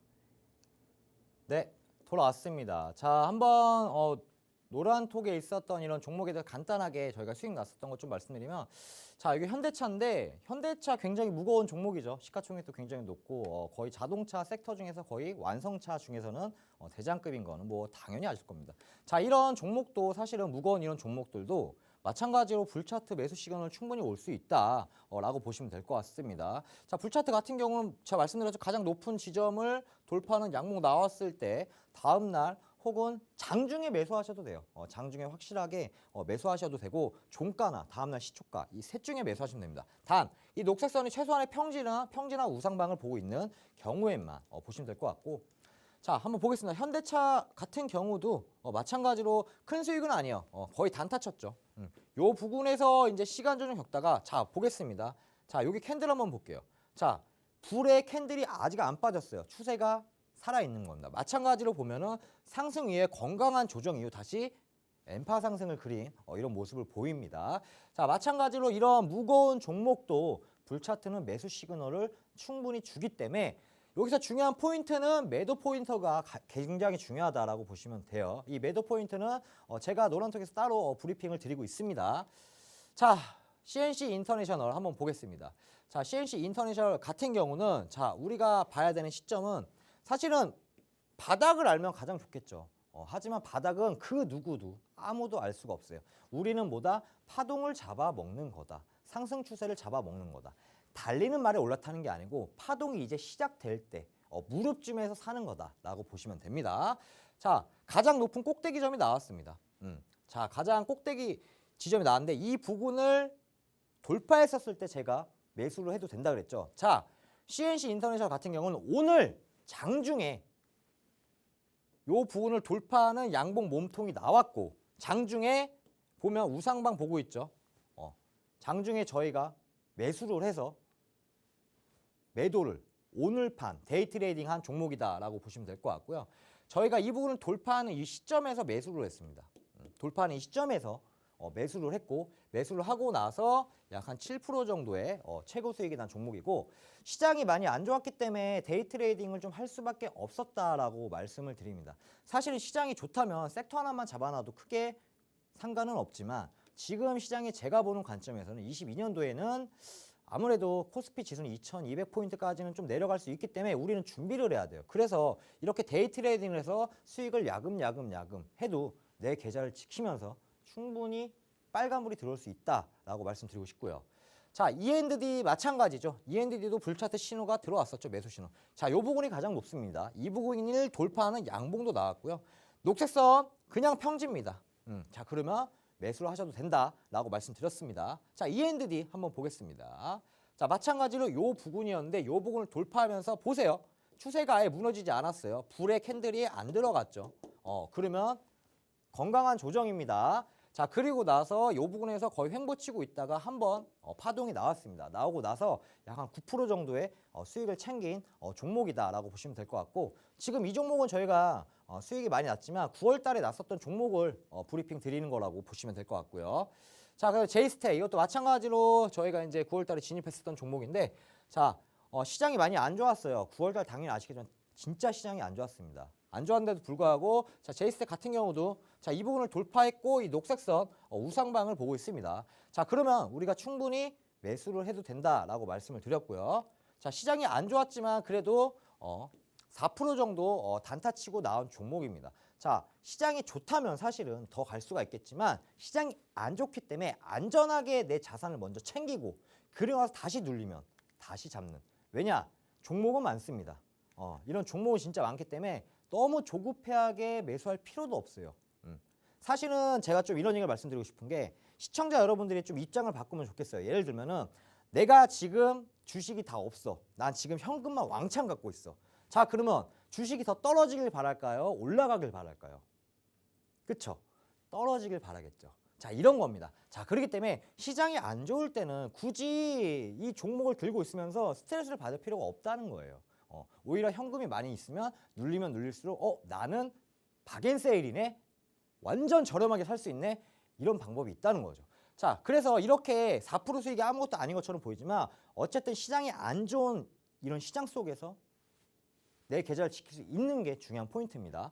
네, 돌아왔습니다. 자, 한번 노란톡에 있었던 이런 종목에 대해서 간단하게 저희가 수익 났었던 것 좀 말씀드리면, 자, 이게 현대차인데 현대차 굉장히 무거운 종목이죠. 시가총액도 굉장히 높고 거의 자동차 섹터 중에서 거의 완성차 중에서는 대장급인 거는 뭐 당연히 아실 겁니다. 자, 이런 종목도 사실은 무거운 이런 종목들도 마찬가지로 불차트 매수 시간을 충분히 올 수 있다라고 보시면 될 것 같습니다. 자, 불차트 같은 경우는 제가 말씀드렸죠. 가장 높은 지점을 돌파하는 양목 나왔을 때 다음 날 혹은 장중에 매수하셔도 돼요. 장중에 확실하게 매수하셔도 되고 종가나 다음날 시초가 이 셋 중에 매수하시면 됩니다. 단 이 녹색선이 최소한의 평지나 우상방을 보고 있는 경우에만 보시면 될 것 같고, 자, 한번 보겠습니다. 현대차 같은 경우도 마찬가지로 큰 수익은 아니에요. 거의 단타 쳤죠. 요 부분에서 이제 시간 조정 겪다가, 자, 보겠습니다. 자, 여기 캔들 한번 볼게요. 자, 불의 캔들이 아직 안 빠졌어요. 추세가 살아있는 겁니다. 마찬가지로 보면은 상승 위에 건강한 조정 이후 다시 엔파 상승을 그린 이런 모습을 보입니다. 자, 마찬가지로 이런 무거운 종목도 불차트는 매수 시그널을 충분히 주기 때문에 여기서 중요한 포인트는 매도 포인트가 굉장히 중요하다라고 보시면 돼요. 이 매도 포인트는 제가 노란톡에서 따로 브리핑을 드리고 있습니다. 자, CNC 인터내셔널 한번 보겠습니다. 자, CNC 인터내셔널 같은 경우는, 자, 우리가 봐야 되는 시점은 사실은 바닥을 알면 가장 좋겠죠. 하지만 바닥은 그 누구도 아무도 알 수가 없어요. 우리는 뭐다? 파동을 잡아먹는 거다. 상승 추세를 잡아먹는 거다. 달리는 말에 올라타는 게 아니고 파동이 이제 시작될 때 무릎쯤에서 사는 거다라고 보시면 됩니다. 자, 가장 높은 꼭대기 점이 나왔습니다. 자, 가장 꼭대기 지점이 나왔는데 이 부분을 돌파했었을 때 제가 매수를 해도 된다 그랬죠. 자, CNC 인터내셔널 같은 경우는 오늘 장중에 요 부분을 돌파하는 양봉 몸통이 나왔고, 장중에 보면 우상방 보고 있죠. 장중에 저희가 매수를 해서 매도를 오늘 판 데이 트레이딩 한 종목이다라고 보시면 될 것 같고요. 저희가 이 부분을 돌파하는 이 시점에서 매수를 했습니다. 돌파하는 이 시점에서 매수를 했고, 매수를 하고 나서 약 한 7% 정도의 최고 수익이 난 종목이고, 시장이 많이 안 좋았기 때문에 데이 트레이딩을 좀 할 수밖에 없었다라고 말씀을 드립니다. 사실은 시장이 좋다면 섹터 하나만 잡아놔도 크게 상관은 없지만 지금 시장이 제가 보는 관점에서는 22년도에는 아무래도 코스피 지수는 2200포인트까지는 좀 내려갈 수 있기 때문에 우리는 준비를 해야 돼요. 그래서 이렇게 데이 트레이딩을 해서 수익을 야금야금 해도 내 계좌를 지키면서 충분히 빨간불이 들어올 수 있다라고 말씀드리고 싶고요. 자, E&D 마찬가지죠. E&D도 불차트 신호가 들어왔었죠. 매수 신호. 자, 이 부분이 가장 높습니다. 이 부분을 돌파하는 양봉도 나왔고요. 녹색선 그냥 평지입니다. 자, 그러면 매수를 하셔도 된다라고 말씀드렸습니다. 자, E&D 한번 보겠습니다. 자, 마찬가지로 요 부분이었는데 요 부분을 돌파하면서 보세요. 추세가 아예 무너지지 않았어요. 불의 캔들이 안 들어갔죠. 그러면 건강한 조정입니다. 자, 그리고 나서 요 부분에서 거의 횡보치고 있다가 한번 파동이 나왔습니다. 나오고 나서 약 한 9% 정도의 수익을 챙긴 종목이다라고 보시면 될 것 같고, 지금 이 종목은 저희가 수익이 많이 났지만 9월 달에 났었던 종목을 브리핑 드리는 거라고 보시면 될 것 같고요. 자, 그리고 제이스테이 이것도 마찬가지로 저희가 이제 9월 달에 진입했었던 종목인데, 자, 시장이 많이 안 좋았어요. 9월 달 당연히 아시겠지만 진짜 시장이 안 좋았습니다. 안 좋았는데도 불구하고, 자, 제이스텍 같은 경우도 자, 이 부분을 돌파했고 이 녹색선 우상방을 보고 있습니다. 자, 그러면 우리가 충분히 매수를 해도 된다라고 말씀을 드렸고요. 자, 시장이 안 좋았지만 그래도 4% 정도 단타치고 나온 종목입니다. 자, 시장이 좋다면 사실은 더 갈 수가 있겠지만 시장이 안 좋기 때문에 안전하게 내 자산을 먼저 챙기고 그리고 나서 다시 눌리면 다시 잡는. 왜냐? 종목은 많습니다. 이런 종목은 진짜 많기 때문에 너무 조급하게 매수할 필요도 없어요. 사실은 제가 좀 이런 얘기를 말씀드리고 싶은 게, 시청자 여러분들이 좀 입장을 바꾸면 좋겠어요. 예를 들면은 내가 지금 주식이 다 없어. 난 지금 현금만 왕창 갖고 있어. 자, 그러면 주식이 더 떨어지길 바랄까요? 올라가길 바랄까요? 그쵸? 떨어지길 바라겠죠. 자, 이런 겁니다. 자, 그렇기 때문에 시장이 안 좋을 때는 굳이 이 종목을 들고 있으면서 스트레스를 받을 필요가 없다는 거예요. 오히려 현금이 많이 있으면 눌리면 눌릴수록 나는 박앤세일이네? 완전 저렴하게 살 수 있네? 이런 방법이 있다는 거죠. 자, 그래서 이렇게 4% 수익이 아무것도 아닌 것처럼 보이지만 어쨌든 시장이 안 좋은 이런 시장 속에서 내 계좌를 지킬 수 있는 게 중요한 포인트입니다.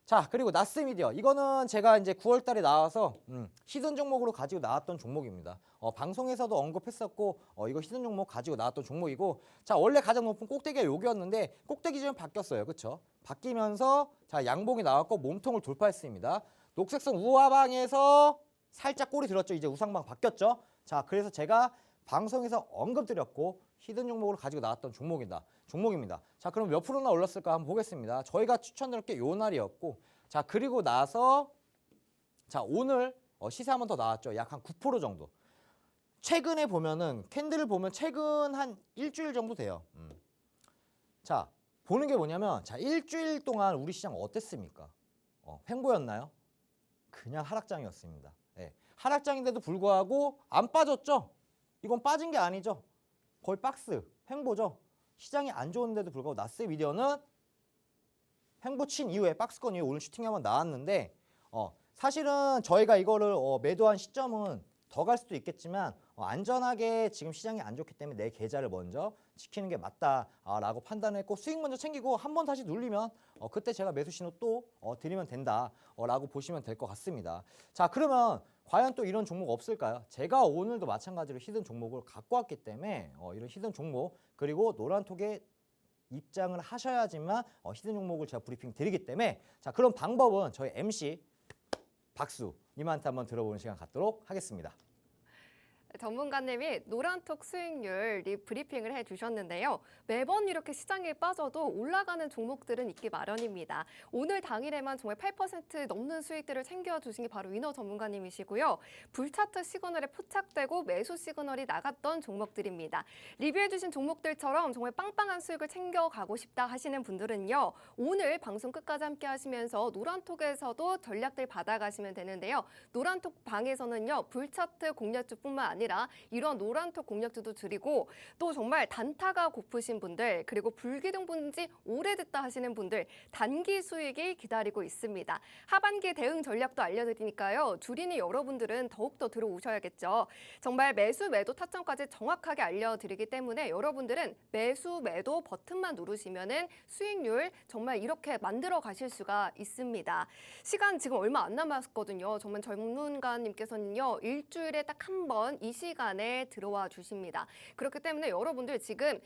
자, 그리고 나스미디어. 이거는 제가 이제 9월 달에 나와서 히든 종목으로 가지고 나왔던 종목입니다. 방송에서도 언급했었고 이거 히든 종목 가지고 나왔던 종목이고 자, 원래 가장 높은 꼭대기가 여기였는데 꼭대기 지금 바뀌었어요. 그렇죠? 바뀌면서 자, 양봉이 나왔고 몸통을 돌파했습니다. 녹색선 우하방에서 살짝 꼬리 들었죠. 이제 우상방 바뀌었죠. 자, 그래서 제가 방송에서 언급드렸고 히든 종목으로 가지고 나왔던 종목입니다. 자, 그럼 몇 프로나 올랐을까 한번 보겠습니다. 저희가 추천드릴 게 요 날이었고 자, 그리고 나서 자, 오늘 시세 한 번 더 나왔죠. 약 한 9% 정도. 최근에 보면은 캔들을 보면 최근 한 일주일 정도 돼요. 자, 보는 게 뭐냐면 자, 일주일 동안 우리 시장 어땠습니까? 횡보였나요? 그냥 하락장이었습니다. 예. 하락장인데도 불구하고 안 빠졌죠? 이건 빠진 게 아니죠. 거의 박스, 횡보죠. 시장이 안 좋은데도 불구하고 나스미디어는 횡보 친 이후에 박스권 이후에 오늘 슈팅이 한번 나왔는데 사실은 저희가 이거를 매도한 시점은 더 갈 수도 있겠지만 안전하게 지금 시장이 안 좋기 때문에 내 계좌를 먼저 지키는 게 맞다라고 판단했고 수익 먼저 챙기고 한번 다시 눌리면 그때 제가 매수 신호 또 드리면 된다라고 보시면 될 것 같습니다. 자, 그러면 과연 또 이런 종목 없을까요? 제가 오늘도 마찬가지로 히든 종목을 갖고 왔기 때문에 이런 히든 종목 그리고 노란톡에 입장을 하셔야지만 히든 종목을 제가 브리핑 드리기 때문에 자, 그런 방법은 저희 MC 박수님한테 한번 들어보는 시간 갖도록 하겠습니다. 전문가님이 노란톡 수익률 브리핑을 해주셨는데요. 매번 이렇게 시장에 빠져도 올라가는 종목들은 있기 마련입니다. 오늘 당일에만 정말 8% 넘는 수익들을 챙겨주신 게 바로 위너 전문가님이시고요. 불차트 시그널에 포착되고 매수 시그널이 나갔던 종목들입니다. 리뷰해주신 종목들처럼 정말 빵빵한 수익을 챙겨가고 싶다 하시는 분들은요. 오늘 방송 끝까지 함께 하시면서 노란톡에서도 전략들 받아가시면 되는데요. 노란톡 방에서는요. 불차트 공략주뿐만 아니라 이런 노란톡 공략주도 드리고 또 정말 단타가 고프신 분들 그리고 불기둥 본지 오래됐다 하시는 분들 단기 수익이 기다리고 있습니다. 하반기 대응 전략도 알려드리니까요. 주린이 여러분들은 더욱더 들어오셔야겠죠. 정말 매수 매도 타점까지 정확하게 알려드리기 때문에 여러분들은 매수 매도 버튼만 누르시면은 수익률 정말 이렇게 만들어 가실 수가 있습니다. 시간 지금 얼마 안 남았거든요. 정말 전문가님께서는요. 일주일에 딱 한 번 이 시간에 들어와 주십니다. 그렇기 때문에 여러분들 지금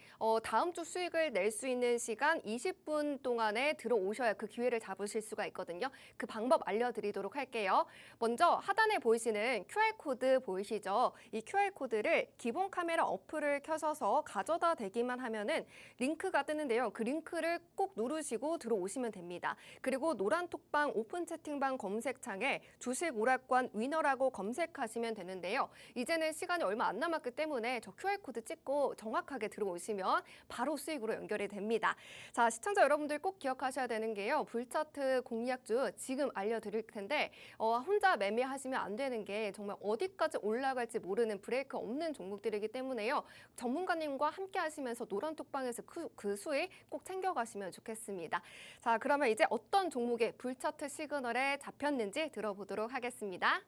다음 주 수익을 낼 수 있는 시간 20분 동안에 들어오셔야 그 기회를 잡으실 수가 있거든요. 그 방법 알려드리도록 할게요. 먼저 하단에 보이시는 QR코드 보이시죠? 이 QR코드를 기본 카메라 어플을 켜셔서 가져다 대기만 하면은 링크가 뜨는데요. 그 링크를 꼭 누르시고 들어오시면 됩니다. 그리고 노란톡방 오픈 채팅방 검색창에 주식 오락관 위너라고 검색하시면 되는데요. 이제는 시간이 얼마 안 남았기 때문에 저 QR코드 찍고 정확하게 들어오시면 바로 수익으로 연결이 됩니다. 자, 시청자 여러분들 꼭 기억하셔야 되는 게요. 불차트 공략주 지금 알려드릴 텐데 혼자 매매하시면 안 되는 게 정말 어디까지 올라갈지 모르는 브레이크 없는 종목들이기 때문에요. 전문가님과 함께 하시면서 노란톡방에서 그 수익 꼭 챙겨가시면 좋겠습니다. 자, 그러면 이제 어떤 종목의 불차트 시그널에 잡혔는지 들어보도록 하겠습니다.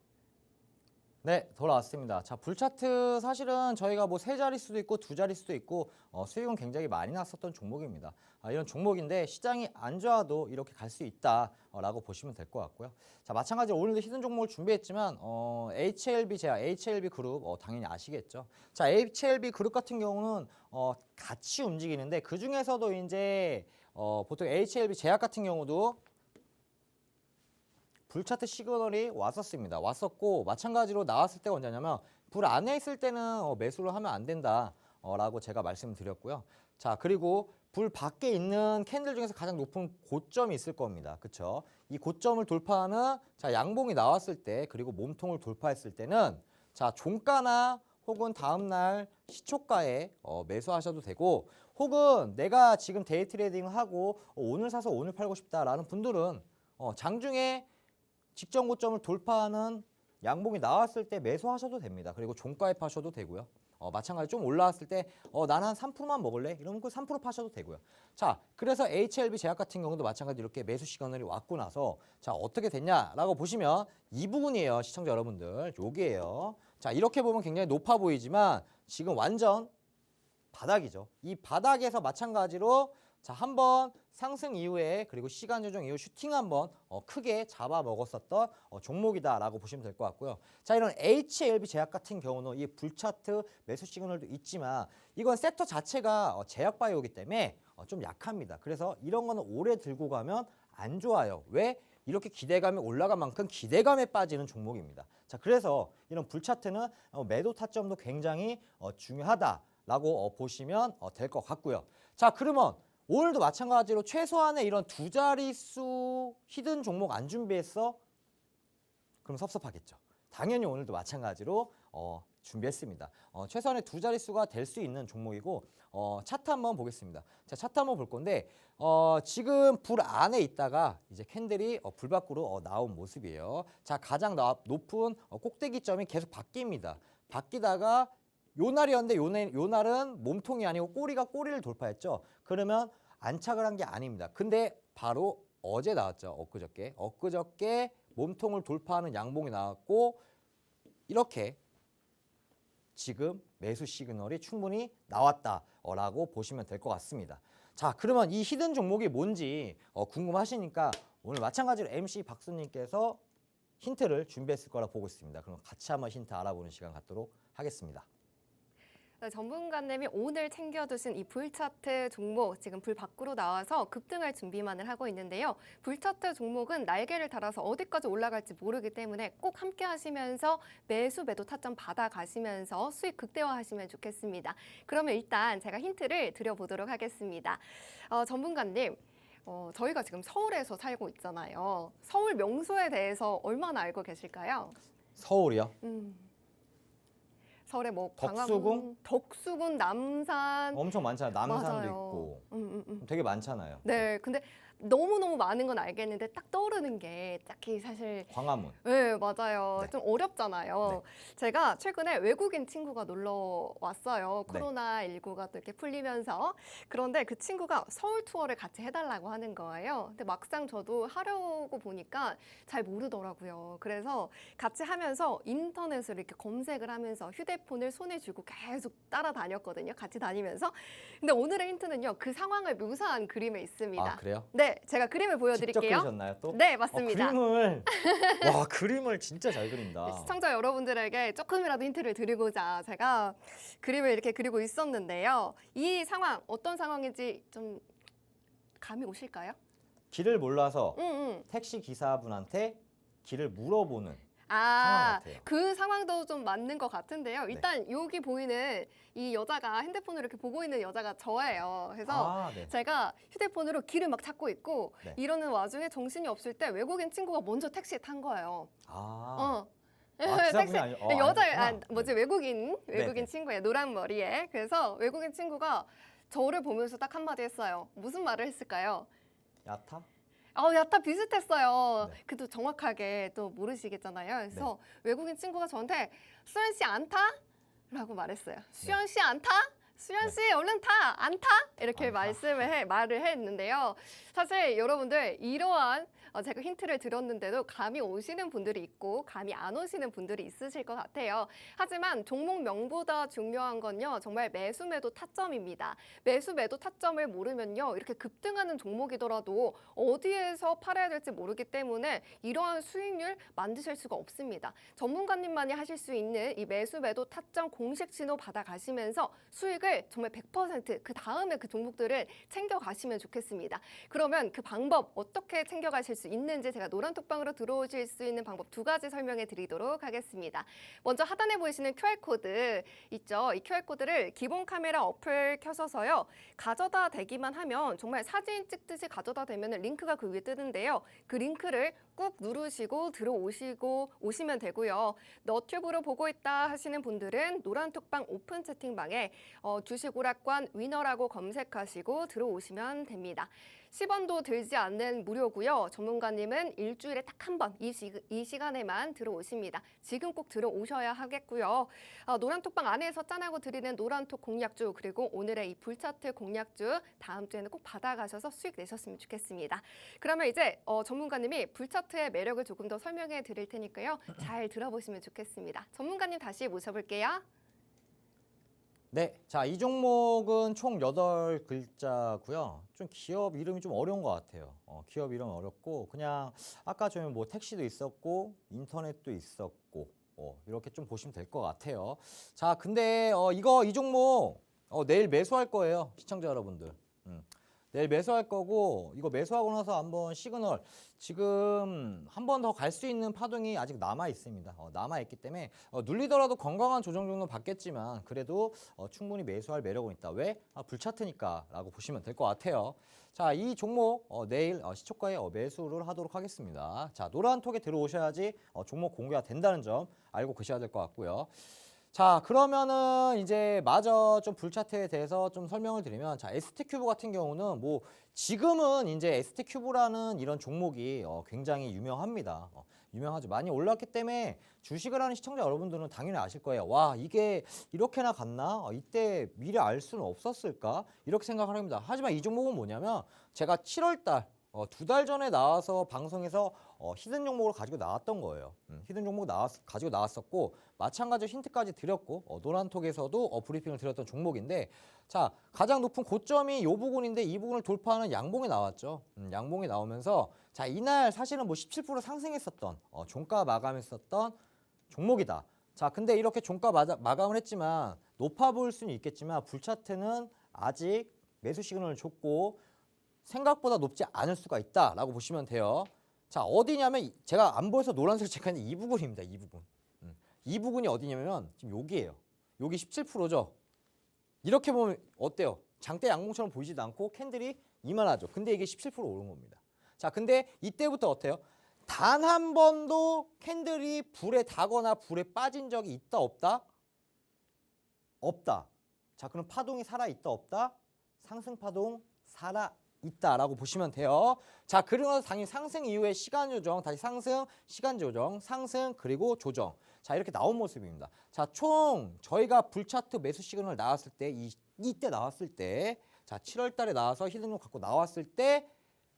네, 돌아왔습니다. 자, 불차트 사실은 저희가 뭐 세 자릿수도 있고 두 자릿수도 있고 수익은 굉장히 많이 났었던 종목입니다. 이런 종목인데 시장이 안 좋아도 이렇게 갈 수 있다라고 보시면 될 것 같고요. 자, 마찬가지로 오늘도 히든 종목을 준비했지만 제가 HLB 그룹 당연히 아시겠죠. 자, HLB 그룹 같은 경우는 같이 움직이는데 그 중에서도 이제 보통 HLB 제약 같은 경우도 불차트 시그널이 왔었고 마찬가지로 나왔을 때가 언제냐면 불 안에 있을 때는 매수를 하면 안 된다라고 제가 말씀드렸고요. 자, 그리고 불 밖에 있는 캔들 중에서 가장 높은 고점이 있을 겁니다. 그렇죠? 이 고점을 돌파하는 자, 양봉이 나왔을 때 그리고 몸통을 돌파했을 때는 자, 종가나 혹은 다음날 시초가에 매수하셔도 되고 혹은 내가 지금 데이 트레이딩을 하고 오늘 사서 오늘 팔고 싶다라는 분들은 장중에 직전 고점을 돌파하는 양봉이 나왔을 때 매수하셔도 됩니다. 그리고 종가에 파셔도 되고요. 마찬가지로 좀 올라왔을 때 나는 한 3%만 먹을래? 이러면 그 3% 파셔도 되고요. 자, 그래서 HLB 제약 같은 경우도 마찬가지로 이렇게 매수 시그널이 왔고 나서 자, 어떻게 됐냐라고 보시면 이 부분이에요. 시청자 여러분들. 여기에요. 자, 이렇게 보면 굉장히 높아 보이지만 지금 완전 바닥이죠. 이 바닥에서 마찬가지로 자, 한번 상승 이후에 그리고 시간 조정 이후 슈팅 한번 크게 잡아 먹었었던 종목이다라고 보시면 될 것 같고요. 자, 이런 HLB 제약 같은 경우는 이 불차트 매수 시그널도 있지만 이건 섹터 자체가 제약 바이오이기 때문에 좀 약합니다. 그래서 이런 거는 오래 들고 가면 안 좋아요. 왜? 이렇게 기대감이 올라간 만큼 기대감에 빠지는 종목입니다. 자, 그래서 이런 불차트는 매도 타점도 굉장히 중요하다라고 보시면 될 것 같고요. 자, 그러면 오늘도 마찬가지로 최소한의 이런 두 자릿수 히든 종목 안 준비했어? 그럼 섭섭하겠죠. 당연히 오늘도 마찬가지로 준비했습니다. 최소한의 두 자릿수가 될 수 있는 종목이고 차트 한번 보겠습니다. 자, 차트 한번 볼 건데 지금 불 안에 있다가 이제 캔들이 불 밖으로 나온 모습이에요. 자, 가장 높은 꼭대기점이 계속 바뀝니다. 바뀌다가 요 날이었는데 요 날은 몸통이 아니고 꼬리가 꼬리를 돌파했죠. 그러면 안착을 한 게 아닙니다. 근데 바로 어제 나왔죠. 엊그저께 몸통을 돌파하는 양봉이 나왔고 이렇게 지금 매수 시그널이 충분히 나왔다라고 보시면 될 것 같습니다. 자, 그러면 이 히든 종목이 뭔지 궁금하시니까 오늘 마찬가지로 MC 박수님께서 힌트를 준비했을 거라 보고 있습니다. 그럼 같이 한번 힌트 알아보는 시간 갖도록 하겠습니다. 네, 전문가님이 오늘 챙겨두신 이 불차트 종목 지금 불 밖으로 나와서 급등할 준비만을 하고 있는데요. 불차트 종목은 날개를 달아서 어디까지 올라갈지 모르기 때문에 꼭 함께 하시면서 매도 타점 받아가시면서 수익 극대화하시면 좋겠습니다. 그러면 일단 제가 힌트를 드려보도록 하겠습니다. 전문가님. 저희가 지금 서울에서 살고 있잖아요. 서울 명소에 대해서 얼마나 알고 계실까요? 서울이요? 서울에 뭐 덕수궁? 덕수궁, 남산. 엄청 많잖아요. 남산도 맞아요. 있고 되게 많잖아요. 네, 근데 너무너무 많은 건 알겠는데 딱 떠오르는 게 딱히 사실 광화문. 네, 맞아요. 네. 좀 어렵잖아요. 제가 최근에 외국인 친구가 놀러 왔어요. 네. 코로나19가 또 이렇게 풀리면서. 그런데 그 친구가 서울 투어를 같이 해달라고 하는 거예요. 근데 막상 저도 하려고 보니까 잘 모르더라고요. 그래서 같이 하면서 인터넷으로 이렇게 검색을 하면서 휴대폰을 손에 쥐고 계속 따라다녔거든요. 같이 다니면서. 근데 오늘의 힌트는요. 그 상황을 묘사한 그림에 있습니다. 아, 그래요? 네, 제가 그림을 직접 보여드릴게요. 그리셨나요 또? 네, 맞습니다. 그림을 와, 그림을 진짜 잘 그린다. 네, 시청자 여러분들에게 조금이라도 힌트를 드리고자 제가 그림을 이렇게 그리고 있었는데요. 이 상황 어떤 상황인지 좀 감이 오실까요? 길을 몰라서 응. 택시 기사분한테 길을 물어보는 상황 아, 같아요. 그 상황도 좀 맞는 것 같은데요. 일단 여기 보이는 이 여자가 핸드폰을 이렇게 보고 있는 여자가 저예요. 그래서 네. 제가 휴대폰으로 길을 막 찾고 있고 네. 이러는 와중에 정신이 없을 때 외국인 친구가 먼저 택시에 탄 거예요. 기사분이 아니요? 여자 아니구나. 뭐지 외국인 네. 친구예요. 노란 머리에. 그래서 외국인 친구가 저를 보면서 딱 한마디 했어요. 무슨 말을 했을까요? 야타? 야타 비슷했어요. 네. 그래도 정확하게 또 모르시겠잖아요. 그래서 외국인 친구가 저한테 수연 씨 안 타? 라고 말했어요. 수연 씨 안 타? 수연 씨 얼른 타! 안 타? 이렇게 말을 했는데요. 사실 여러분들 이러한 제가 힌트를 드렸는데도 감이 오시는 분들이 있고 감이 안 오시는 분들이 있으실 것 같아요. 하지만 종목명보다 중요한 건요. 정말 매도 타점입니다. 매도 타점을 모르면요. 이렇게 급등하는 종목이더라도 어디에서 팔아야 될지 모르기 때문에 이러한 수익률 만드실 수가 없습니다. 전문가님만이 하실 수 있는 이 매도 타점 공식 신호 받아가시면서 수익을 정말 100% 그 다음에 그 종목들을 챙겨가시면 좋겠습니다. 그러면 그 방법 어떻게 챙겨가실 수 있는지 제가 노란톡방으로 들어오실 수 있는 방법 두 가지 설명해 드리도록 하겠습니다. 먼저 하단에 보이시는 QR코드 있죠. 이 QR코드를 기본 카메라 어플 켜서서요. 가져다 대기만 하면 정말 사진 찍듯이 가져다 대면 링크가 그 위에 뜨는데요. 그 링크를 꾹 누르시고 오시면 되고요. 너튜브로 보고 있다 하시는 분들은 노란톡방 오픈 채팅방에 주식 오락관 위너라고 검색하시고 들어오시면 됩니다. 10원도 들지 않는 무료고요. 전문가님은 일주일에 딱 한 번 이 시간에만 들어오십니다. 지금 꼭 들어오셔야 하겠고요. 노란톡방 안에서 짠하고 드리는 노란톡 공략주 그리고 오늘의 이 불차트 공략주 다음 주에는 꼭 받아가셔서 수익 내셨으면 좋겠습니다. 그러면 이제 전문가님이 불차트의 매력을 조금 더 설명해 드릴 테니까요. 잘 들어보시면 좋겠습니다. 전문가님 다시 모셔볼게요. 네, 자, 이 종목은 총 8글자고요. 좀 기업 이름이 좀 어려운 것 같아요. 기업 이름 어렵고 그냥 아까 전에 뭐 택시도 있었고 인터넷도 있었고 이렇게 좀 보시면 될 것 같아요. 자, 근데 이 종목 내일 매수할 거예요, 시청자 여러분들. 내일 매수할 거고 이거 매수하고 나서 한번 시그널 지금 한 번 더 갈 수 있는 파동이 아직 남아 있습니다. 남아 있기 때문에 눌리더라도 건강한 조정 정도 받겠지만 그래도 충분히 매수할 매력은 있다. 왜? 불차트니까라고 보시면 될 것 같아요. 자, 이 종목 내일 시초가에 매수를 하도록 하겠습니다. 자, 노란 톡에 들어오셔야지 종목 공개가 된다는 점 알고 계셔야 될 것 같고요. 자, 그러면은 이제 마저 좀 불차트에 대해서 좀 설명을 드리면, 자, ST큐브 같은 경우는 뭐 지금은 이제 ST큐브라는 이런 종목이 굉장히 유명합니다. 유명하죠. 많이 올랐기 때문에 주식을 하는 시청자 여러분들은 당연히 아실 거예요. 와, 이게 이렇게나 갔나? 이때 미리 알 수는 없었을까? 이렇게 생각을 합니다. 하지만 이 종목은 뭐냐면 제가 7월 달 2달 전에 나와서 방송에서 히든 종목을 가지고 나왔던 거예요. 히든 종목 가지고 나왔었고 마찬가지로 힌트까지 드렸고 노란톡에서도 브리핑을 드렸던 종목인데, 자, 가장 높은 고점이 이 부분인데 이 부분을 돌파하는 양봉이 나왔죠. 양봉이 나오면서 자, 이날 사실은 뭐 17% 상승했었던 종가 마감했었던 종목이다. 자, 근데 이렇게 종가 마감을 했지만 높아 보일 수는 있겠지만 불차트는 아직 매수 시그널을 줬고 생각보다 높지 않을 수가 있다라고 보시면 돼요. 자, 어디냐면 제가 안 보여서 노란색 체크했는데 이 부분입니다. 이 부분. 이 부분이 어디냐면 지금 여기예요. 여기 17%죠. 이렇게 보면 어때요? 장대 양봉처럼 보이지도 않고 캔들이 이만하죠. 근데 이게 17% 오른 겁니다. 자, 근데 이때부터 어때요? 단 한 번도 캔들이 불에 닿거나 불에 빠진 적이 있다 없다? 없다. 자, 그럼 파동이 살아있다 없다? 상승 파동 살아있다라고 보시면 돼요. 자, 그리고 나서 당연히 상승 이후에 시간 조정, 다시 상승, 시간 조정, 상승, 그리고 조정. 자, 이렇게 나온 모습입니다. 자, 총 저희가 불차트 매수 시그널 나왔을 때 이때 나왔을 때, 자, 7월 달에 나와서 히든록 갖고 나왔을 때,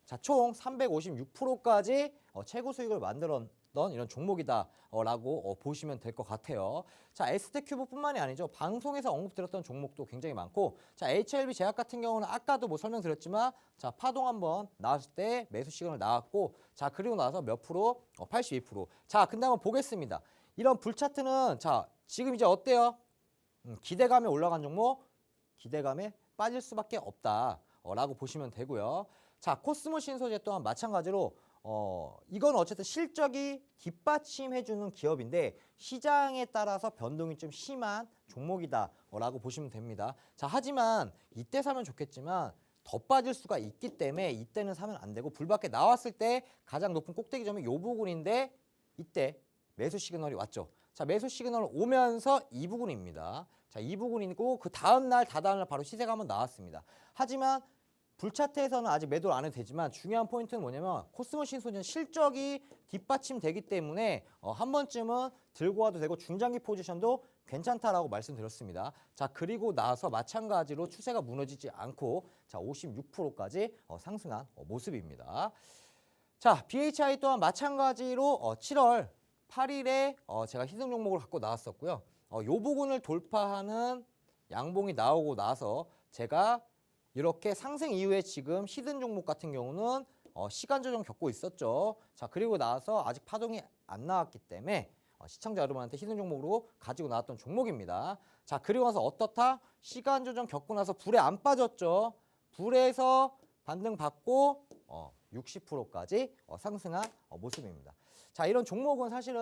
자, 총 356%까지 최고 수익을 만들었던 이런 종목이다라고 보시면 될 것 같아요. 자, ST큐브뿐만이 아니죠. 방송에서 언급드렸던 종목도 굉장히 많고, 자, HLB 제약 같은 경우는 아까도 뭐 설명드렸지만, 자, 파동 한번 나왔을 때 매수 시그널 나왔고, 자, 그리고 나서 몇 프로? 82%. 자, 근데 한번 보겠습니다. 이런 불차트는 자, 지금 이제 어때요? 기대감에 올라간 종목, 기대감에 빠질 수밖에 없다라고 보시면 되고요. 자, 코스모 신소재 또한 마찬가지로 이건 어쨌든 실적이 뒷받침해주는 기업인데 시장에 따라서 변동이 좀 심한 종목이다라고 보시면 됩니다. 자, 하지만 이때 사면 좋겠지만 더 빠질 수가 있기 때문에 이때는 사면 안 되고 불밖에 나왔을 때 가장 높은 꼭대기점이 요 부분인데 이때 매수 시그널이 왔죠. 자, 매수 시그널 오면서 이 부분입니다. 자, 이 부분이고 그 다음 날 다다음 날 바로 시세가 한번 나왔습니다. 하지만 불차트에서는 아직 매도를 안 해도 되지만 중요한 포인트는 뭐냐면 코스모 신소재는 실적이 뒷받침되기 때문에 한 번쯤은 들고 와도 되고 중장기 포지션도 괜찮다라고 말씀드렸습니다. 자, 그리고 나서 마찬가지로 추세가 무너지지 않고 자, 56%까지 상승한 모습입니다. 자, BHI 또한 마찬가지로 7월 8일에 제가 희생 종목을 갖고 나왔었고요. 요 부분을 돌파하는 양봉이 나오고 나서 제가 이렇게 상승 이후에 지금 히든 종목 같은 경우는 시간 조정 겪고 있었죠. 자, 그리고 나서 아직 파동이 안 나왔기 때문에 시청자 여러분한테 히든 종목으로 가지고 나왔던 종목입니다. 자, 그리고 나서 어떻다? 시간 조정 겪고 나서 불에 안 빠졌죠. 불에서 반등 받고 60%까지 상승한 모습입니다. 자, 이런 종목은 사실은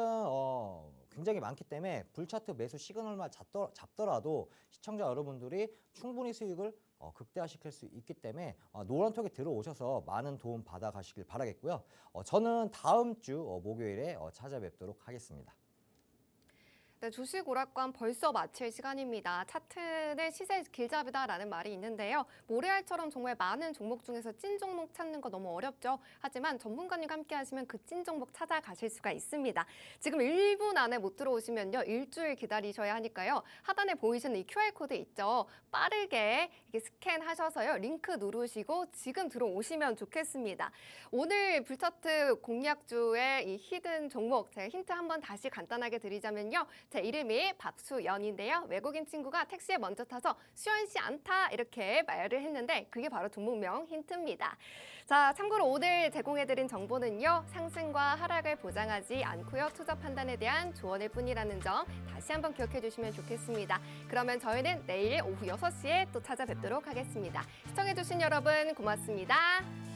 굉장히 많기 때문에 불차트 매수 시그널만 잡더라도 시청자 여러분들이 충분히 수익을 극대화시킬 수 있기 때문에 노란톡에 들어오셔서 많은 도움 받아가시길 바라겠고요. 저는 다음 주 목요일에 찾아뵙도록 하겠습니다. 네, 주식 오락관 벌써 마칠 시간입니다. 차트는 시세 길잡이다라는 말이 있는데요. 모래알처럼 정말 많은 종목 중에서 찐 종목 찾는 거 너무 어렵죠. 하지만 전문가님과 함께 하시면 그 찐 종목 찾아가실 수가 있습니다. 지금 1분 안에 못 들어오시면요. 일주일 기다리셔야 하니까요. 하단에 보이시는 이 QR코드 있죠. 빠르게 이게 스캔하셔서요. 링크 누르시고 지금 들어오시면 좋겠습니다. 오늘 불차트 공략주의 이 히든 종목 제가 힌트 한번 다시 간단하게 드리자면요. 제 이름이 박수연인데요. 외국인 친구가 택시에 먼저 타서 수연 씨 않다 이렇게 말을 했는데 그게 바로 종목명 힌트입니다. 자, 참고로 오늘 제공해드린 정보는요. 상승과 하락을 보장하지 않고요. 투자 판단에 대한 조언일 뿐이라는 점 다시 한번 기억해 주시면 좋겠습니다. 그러면 저희는 내일 오후 6시에 또 찾아뵙도록 하겠습니다. 시청해주신 여러분 고맙습니다.